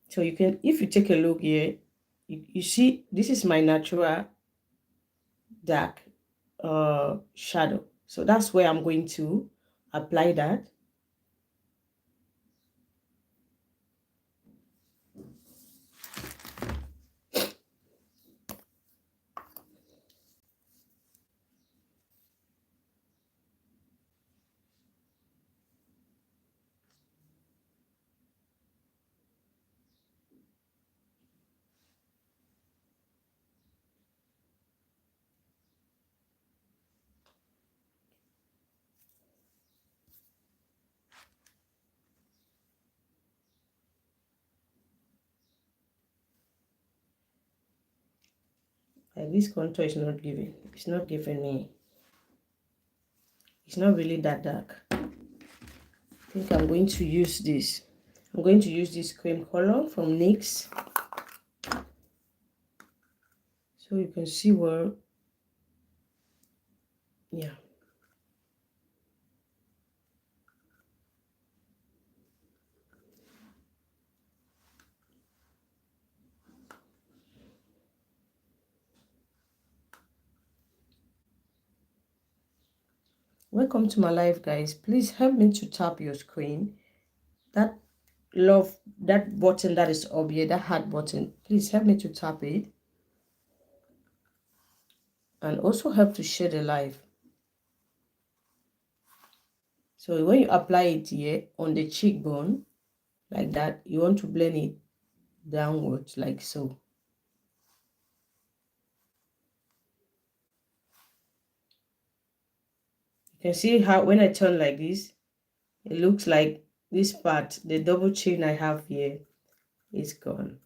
S1: So you can, if you take a look here, you see this is my natural dark shadow. So that's where I'm going to apply that. Like this contour is not giving. It's not giving me. It's not really that dark. I think I'm going to use this. I'm going to use this cream color from NYX. So you can see where, yeah. Welcome to my live, guys. Please help me to tap your screen. That button that is up here, that heart button, please help me to tap it. And also help to share the live. So when you apply it here on the cheekbone, like that, you want to blend it downwards, like so. You can see how when I turn like this, it looks like this part, the double chin I have here, is gone.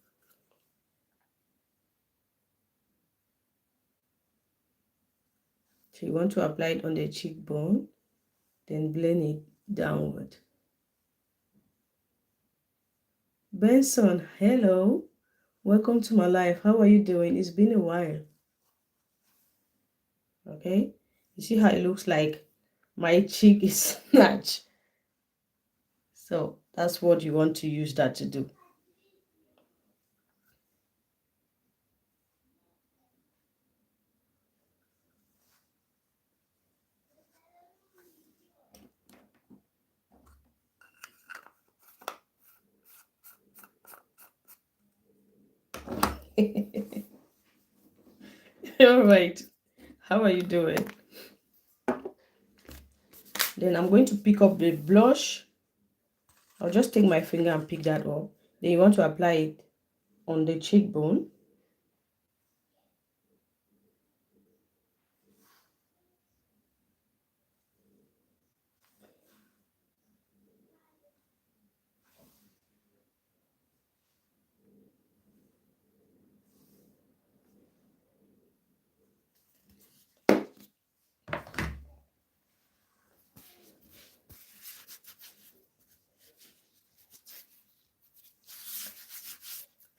S1: So you want to apply it on the cheekbone, then blend it downward. Benson, hello. Welcome to my life. How are you doing? It's been a while. Okay. You see how it looks like my cheek is snatched. So that's what you want to use that to do. All right. How are you doing? Then I'm going to pick up the blush. I'll just take my finger and pick that up. Then you want to apply it on the cheekbone.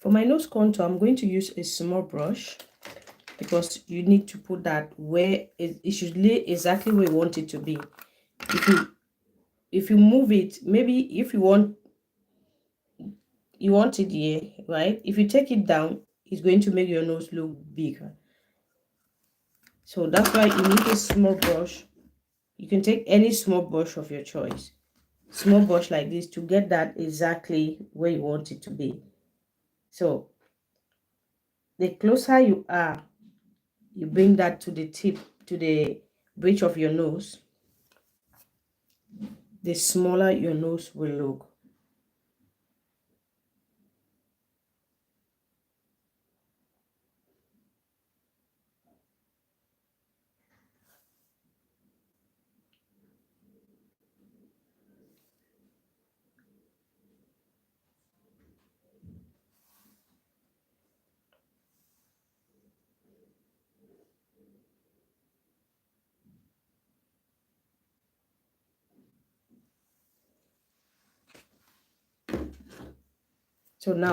S1: For my nose contour, I'm going to use a small brush because you need to put that where it should lay exactly where you want it to be. If you move it, maybe if you want it here, right? If you take it down, it's going to make your nose look bigger. So that's why you need a small brush. You can take any small brush of your choice. Small brush like this to get that exactly where you want it to be. So the closer you are, you bring that to the tip, to the bridge of your nose, the smaller your nose will look. So now,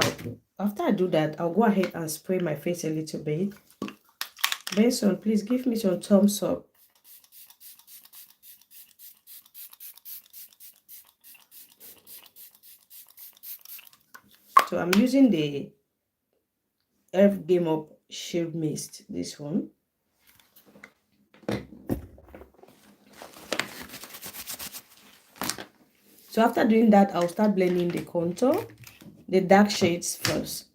S1: after I do that, I'll go ahead and spray my face a little bit. Benson, please give me some thumbs up. So I'm using the Elf Game Up Shield Mist, this one. So after doing that, I'll start blending the contour, the dark shades first.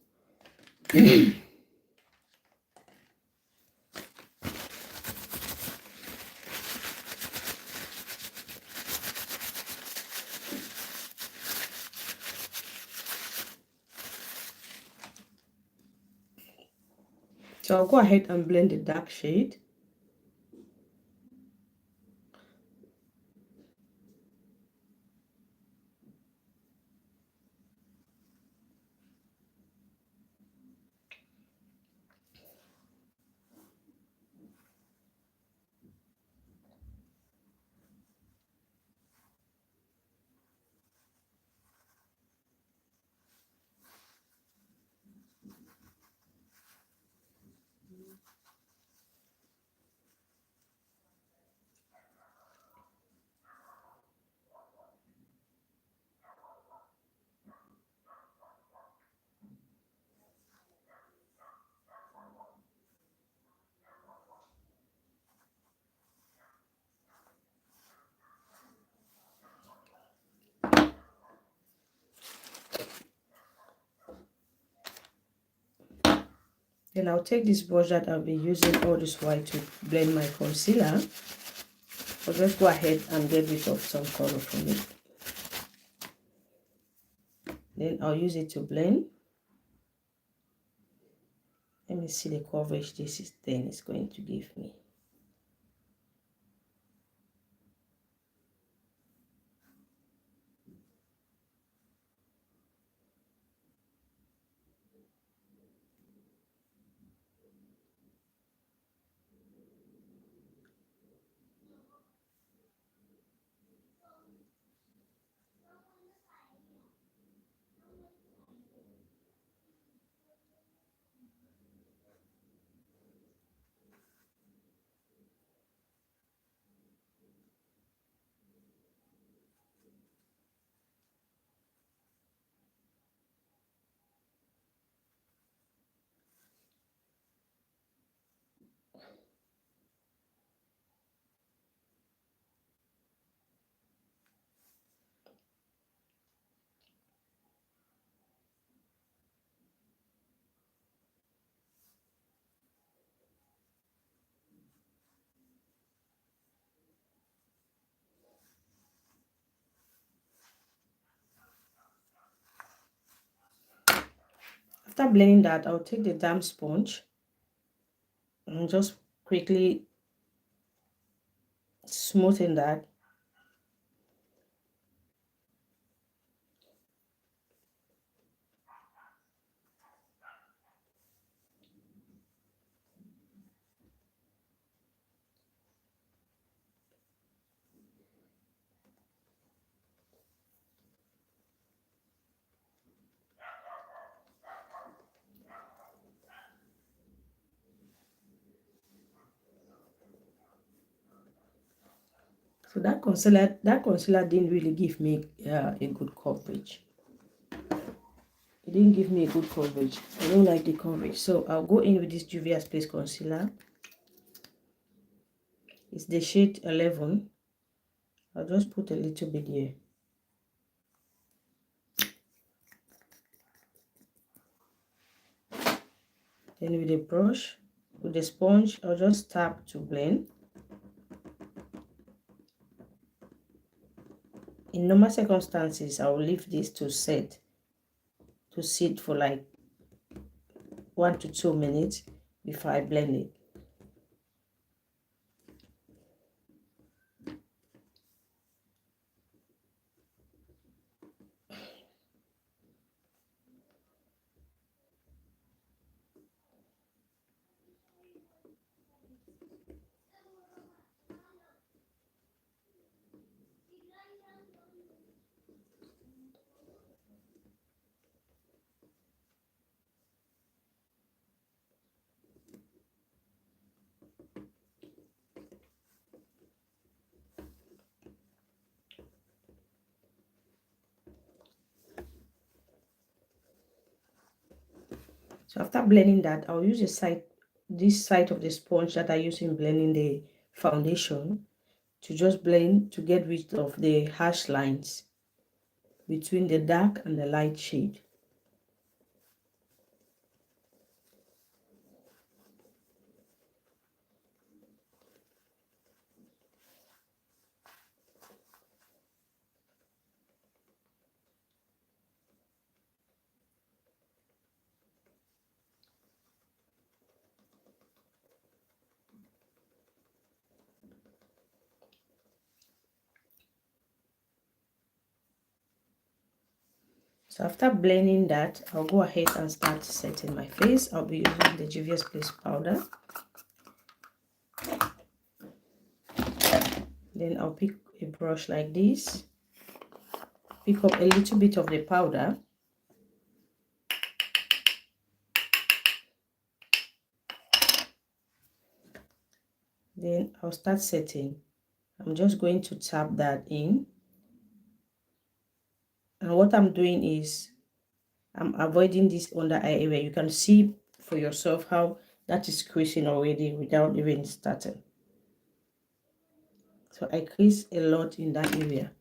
S1: So I'll go ahead and blend the dark shade. Then I'll take this brush that I'll be using all this while to blend my concealer. I'll just go ahead and get rid of some color from it. Then I'll use it to blend. Let me see the coverage this is then is going to give me. After blending that, I'll take the damp sponge and just quickly smoothen that. So that concealer didn't really give me a good coverage. It didn't give me a good coverage. I don't like the coverage. So I'll go in with this Juvia's Place concealer. It's the shade 11. I'll just put a little bit here. Then with the brush, with the sponge, I'll just tap to blend. in normal circumstances, I will leave this to sit for like 1 to 2 minutes before I blend it. So after blending that, I'll use this side of the sponge that I use in blending the foundation to just blend to get rid of the harsh lines between the dark and the light shade. So after blending that, I'll go ahead and start setting my face. I'll be using the Juvia's Place powder. Then I'll pick a brush like this, pick up a little bit of the powder. Then I'll start setting. I'm just going to tap that in. And what I'm doing is I'm avoiding this under eye area. You can see for yourself how that is creasing already without even starting. So I crease a lot in that area.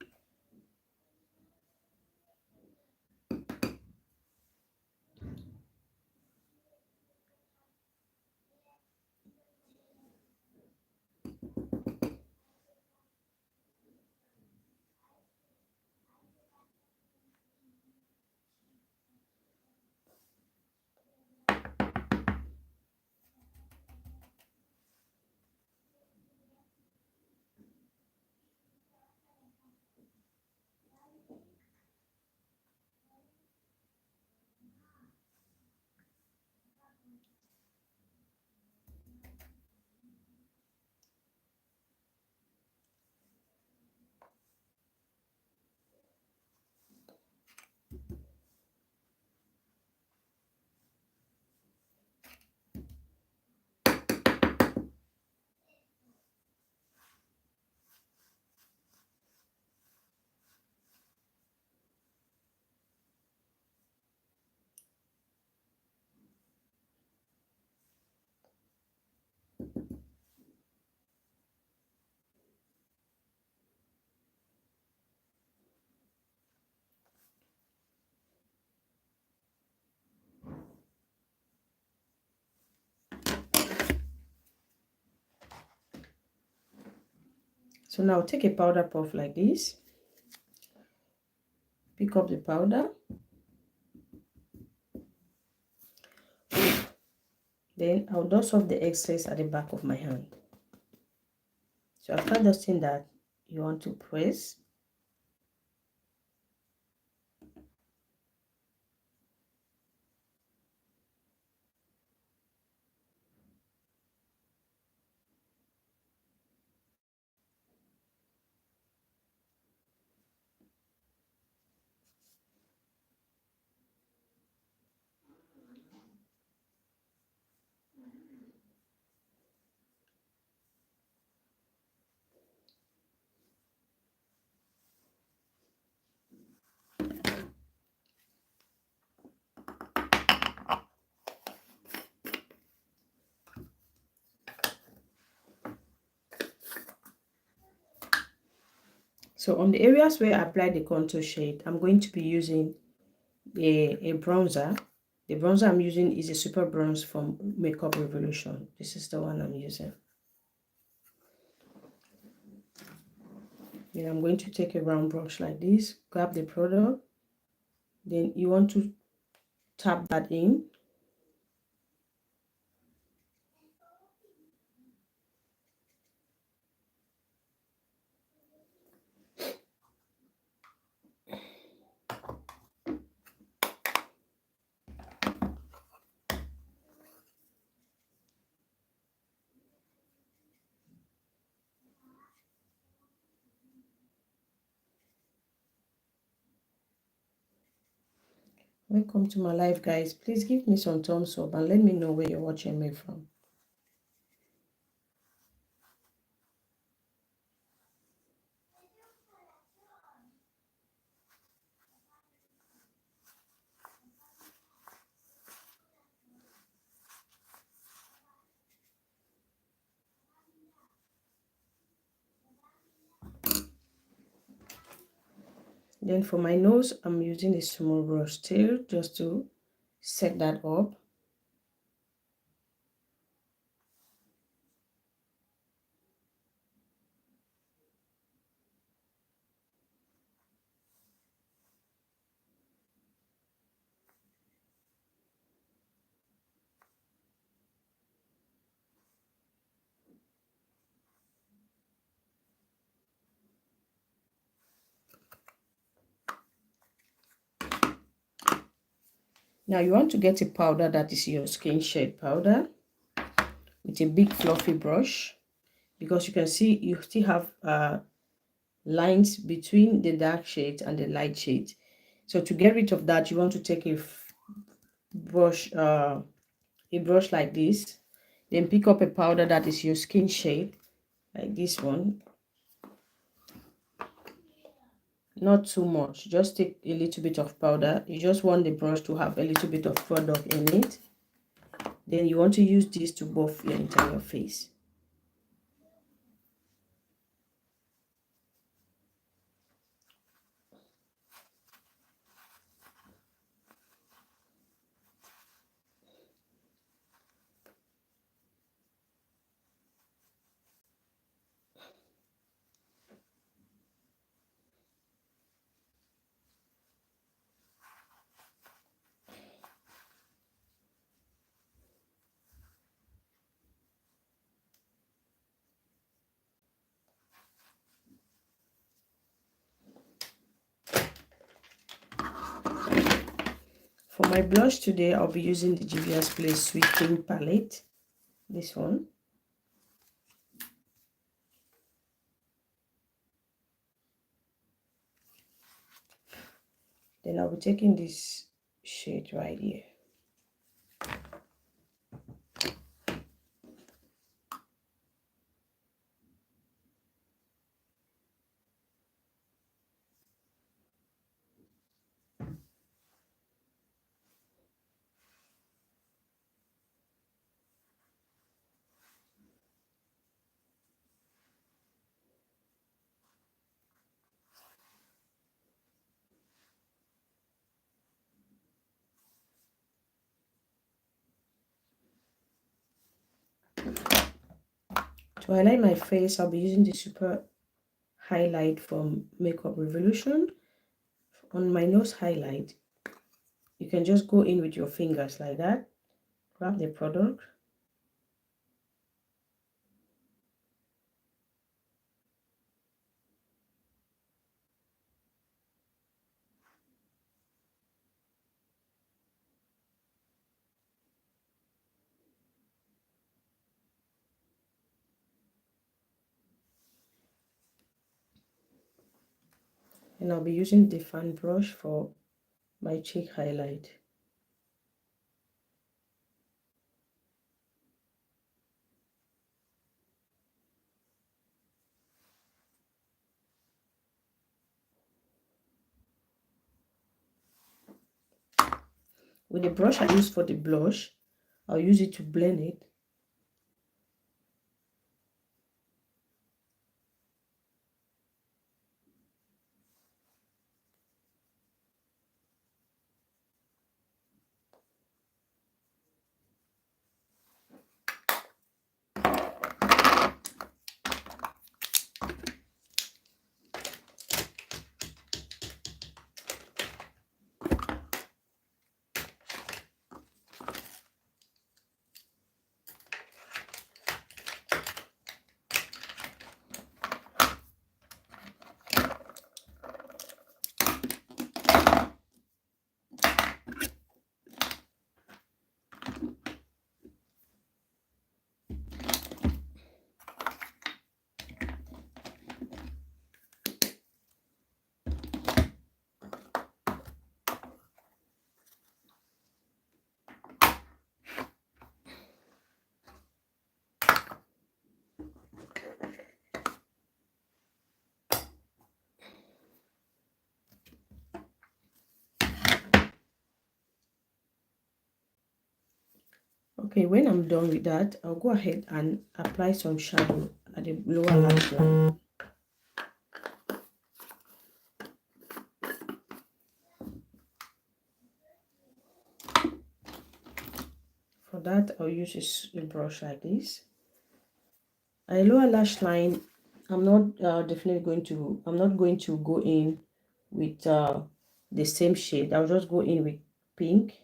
S1: So now take a powder puff like this, pick up the powder, then I'll dust off the excess at the back of my hand. So after dusting that, you want to press. So on the areas where I applied the contour shade, I'm going to be using a bronzer. The bronzer I'm using is a Super Bronze from Makeup Revolution. This is the one I'm using. Then I'm going to take a round brush like this, grab the product, then you want to tap that in. Welcome to my live, guys. Please give me some thumbs up and let me know where you're watching me from. Then for my nose, I'm using a small brush still just to set that up. Now you want to get a powder that is your skin shade powder with a big fluffy brush, because you can see you still have lines between the dark shades and the light shades. So to get rid of that, you want to take a brush like this, then pick up a powder that is your skin shade, like this one. Not too much, just take a little bit of powder. You just want the brush to have a little bit of product in it. Then you want to use this to buff your entire face. For my blush today, I'll be using the Juvia's Place Sweet Pink palette, this one. Then I'll be taking this shade right here. To highlight my face, I'll be using the Super Highlight from Makeup Revolution. On my nose highlight, you can just go in with your fingers like that, grab the product, and I'll be using the fan brush for my cheek highlight. With the brush I use for the blush, I'll use it to blend it. Okay, when I'm done with that, I'll go ahead and apply some shadow at the lower lash line. For that, I'll use a brush like this. At the lower lash line, I'm not I'm not going to go in with the same shade. I'll just go in with pink.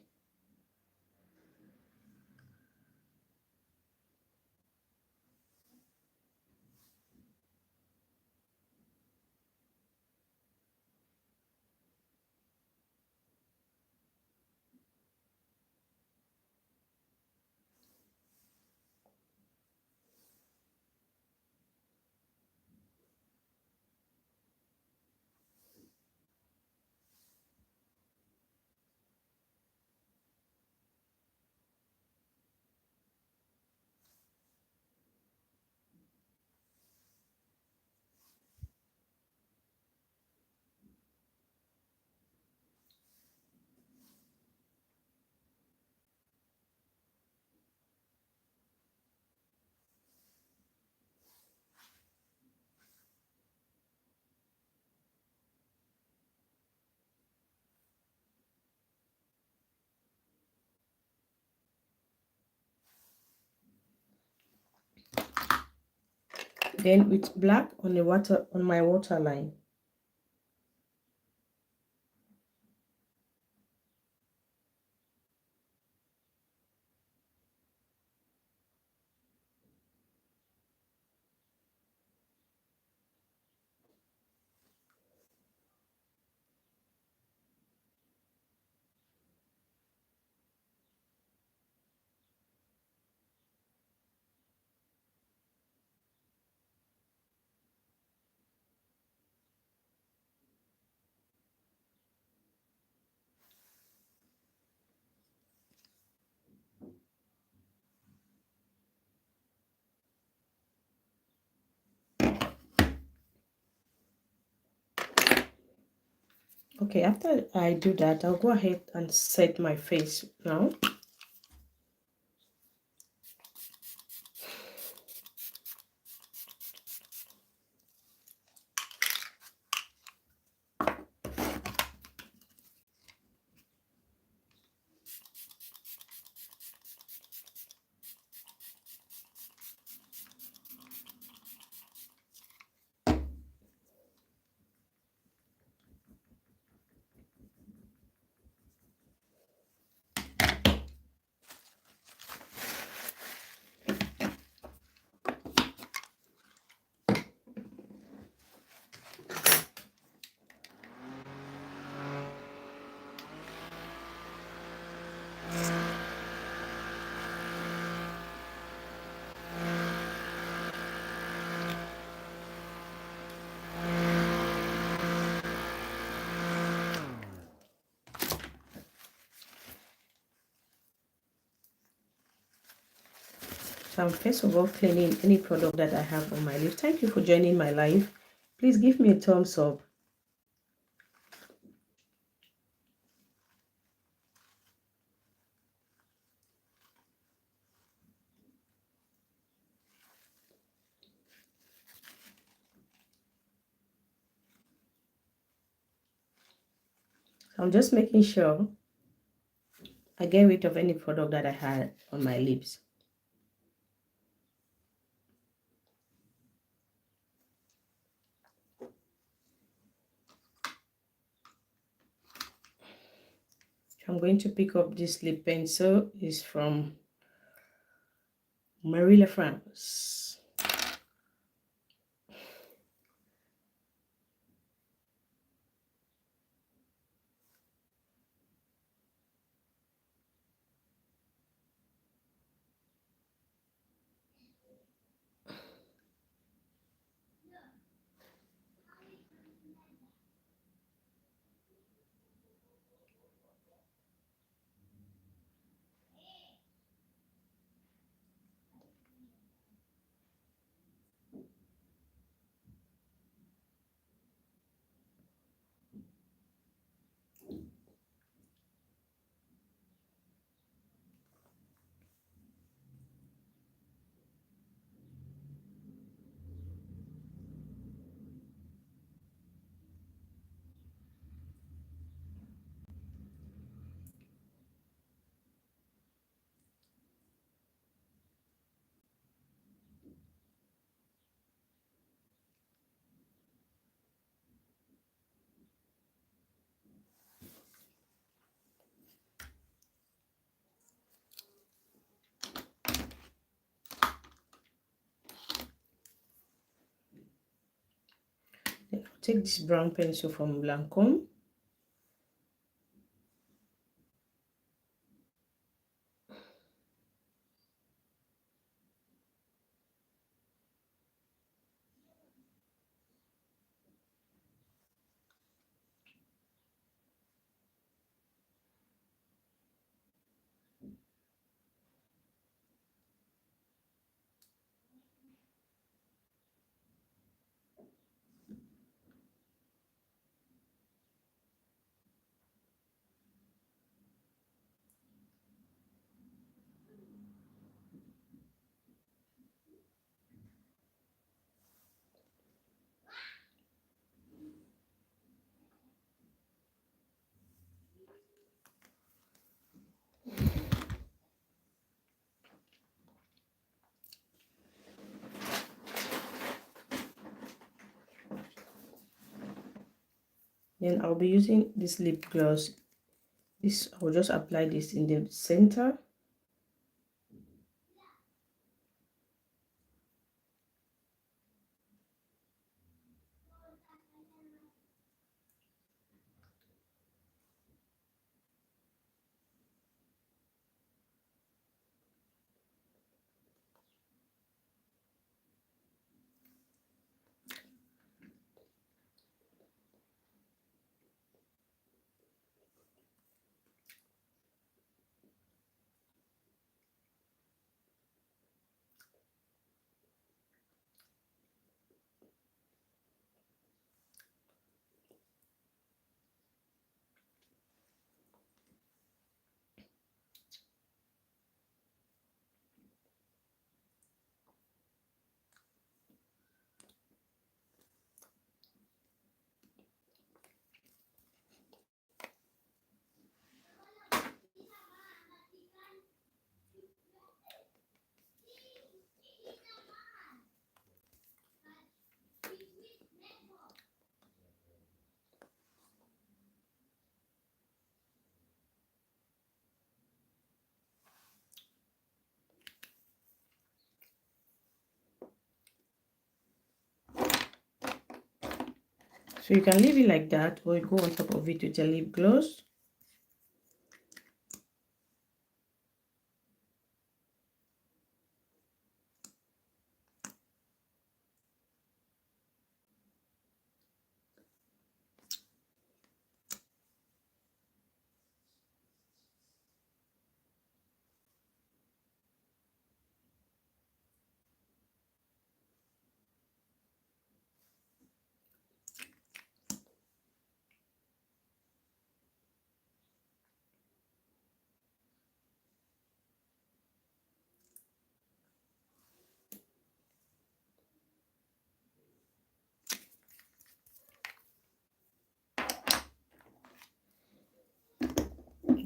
S1: Then with black on my waterline. Okay, after I do that, I'll go ahead and set my face now. So I'm first of all cleaning any product that I have on my lips. Thank you for joining my live. Please give me a thumbs up. So I'm just making sure I get rid of any product that I had on my lips. I'm going to pick up this lip pencil. It's from Marie France. take this brown pencil from Lancome. Then I'll be using this lip gloss. This, I'll just apply this in the center. So you can leave it like that, or you go on top of it with a lip gloss.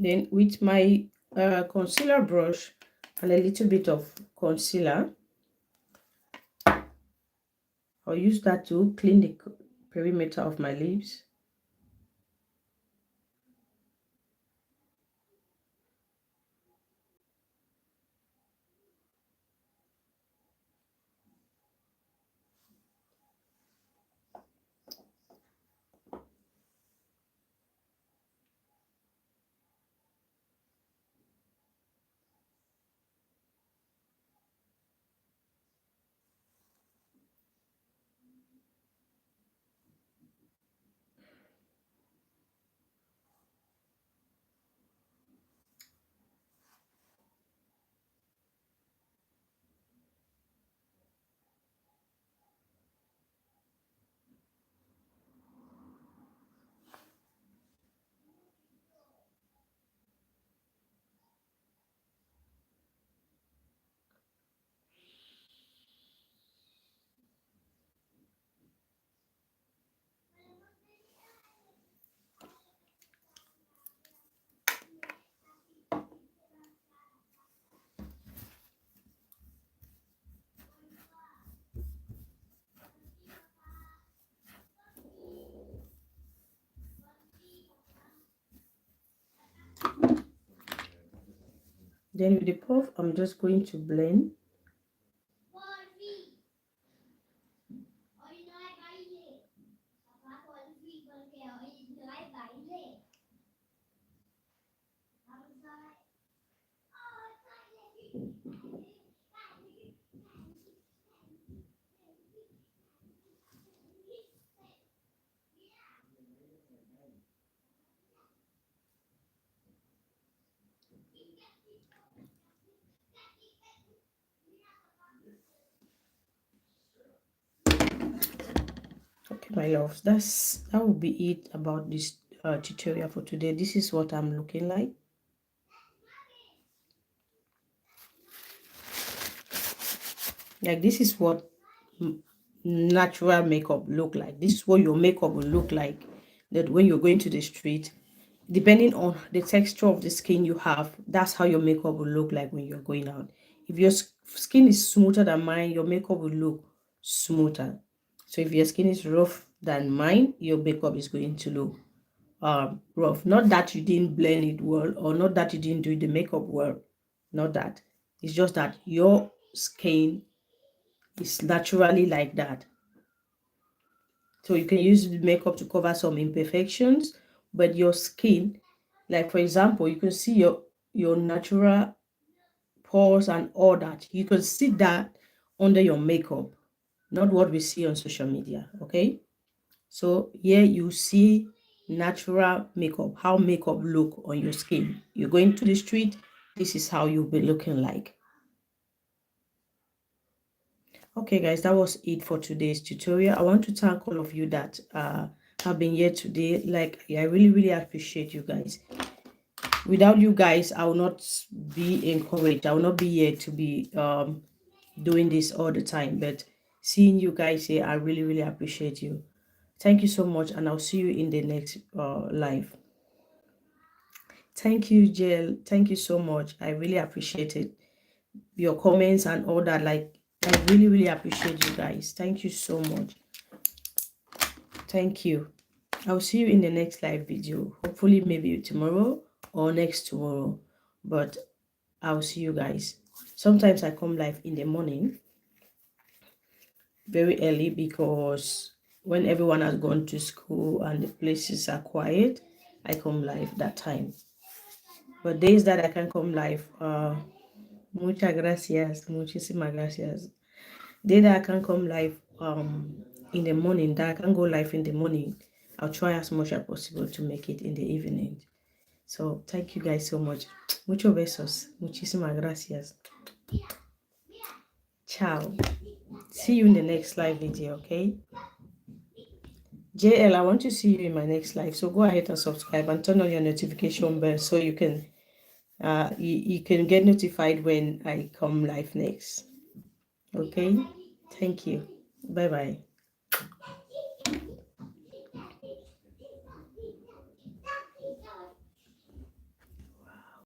S1: Then with my concealer brush and a little bit of concealer, I'll use that to clean the perimeter of my lips. Then with the puff, I'm just going to blend. my loves, that will be it about this tutorial for today. This is what I'm looking like. Like, this is what natural makeup look like. This is what your makeup will look like, that when you're going to the street, depending on the texture of the skin you have, that's how your makeup will look like when you're going out. If your skin is smoother than mine, your makeup will look smoother. So if your skin is rough than mine, your makeup is going to look rough. Not that you didn't blend it well, or not that you didn't do the makeup well. Not that. It's just that your skin is naturally like that. So you can use the makeup to cover some imperfections, but your skin, like for example, you can see your natural pores and all that. You can see that under your makeup, not what we see on social media. Okay, so here you see natural makeup, how makeup look on your skin. You're going to the street, this is how you'll be looking like. Okay guys, that was it for today's tutorial. I want to thank all of you that have been here today. Like, I really appreciate you guys. Without you guys, I will not be encouraged. I will not be here to be doing this all the time. But seeing you guys here, I really appreciate you. Thank you so much, and I'll see you in the next live. Thank you, Jill. Thank you so much. I really appreciate it. Your comments and all that. Like, I really appreciate you guys. Thank you so much. Thank you. I'll see you in the next live video. Hopefully maybe tomorrow or next tomorrow. But I'll see you guys. Sometimes I come live in the morning very early, because when everyone has gone to school and the places are quiet, I come live that time. But days that I can come live, muchas gracias, muchísimas gracias. Day that I can come live in the morning, that I can go live in the morning, I'll try as much as possible to make it in the evening. So thank you guys so much. Muchos besos. Muchísimas gracias. Ciao. See you in the next live video, okay? JL, I want to see you in my next live. So go ahead and subscribe and turn on your notification bell so you can you can get notified when I come live next. Okay? Thank you. Bye-bye.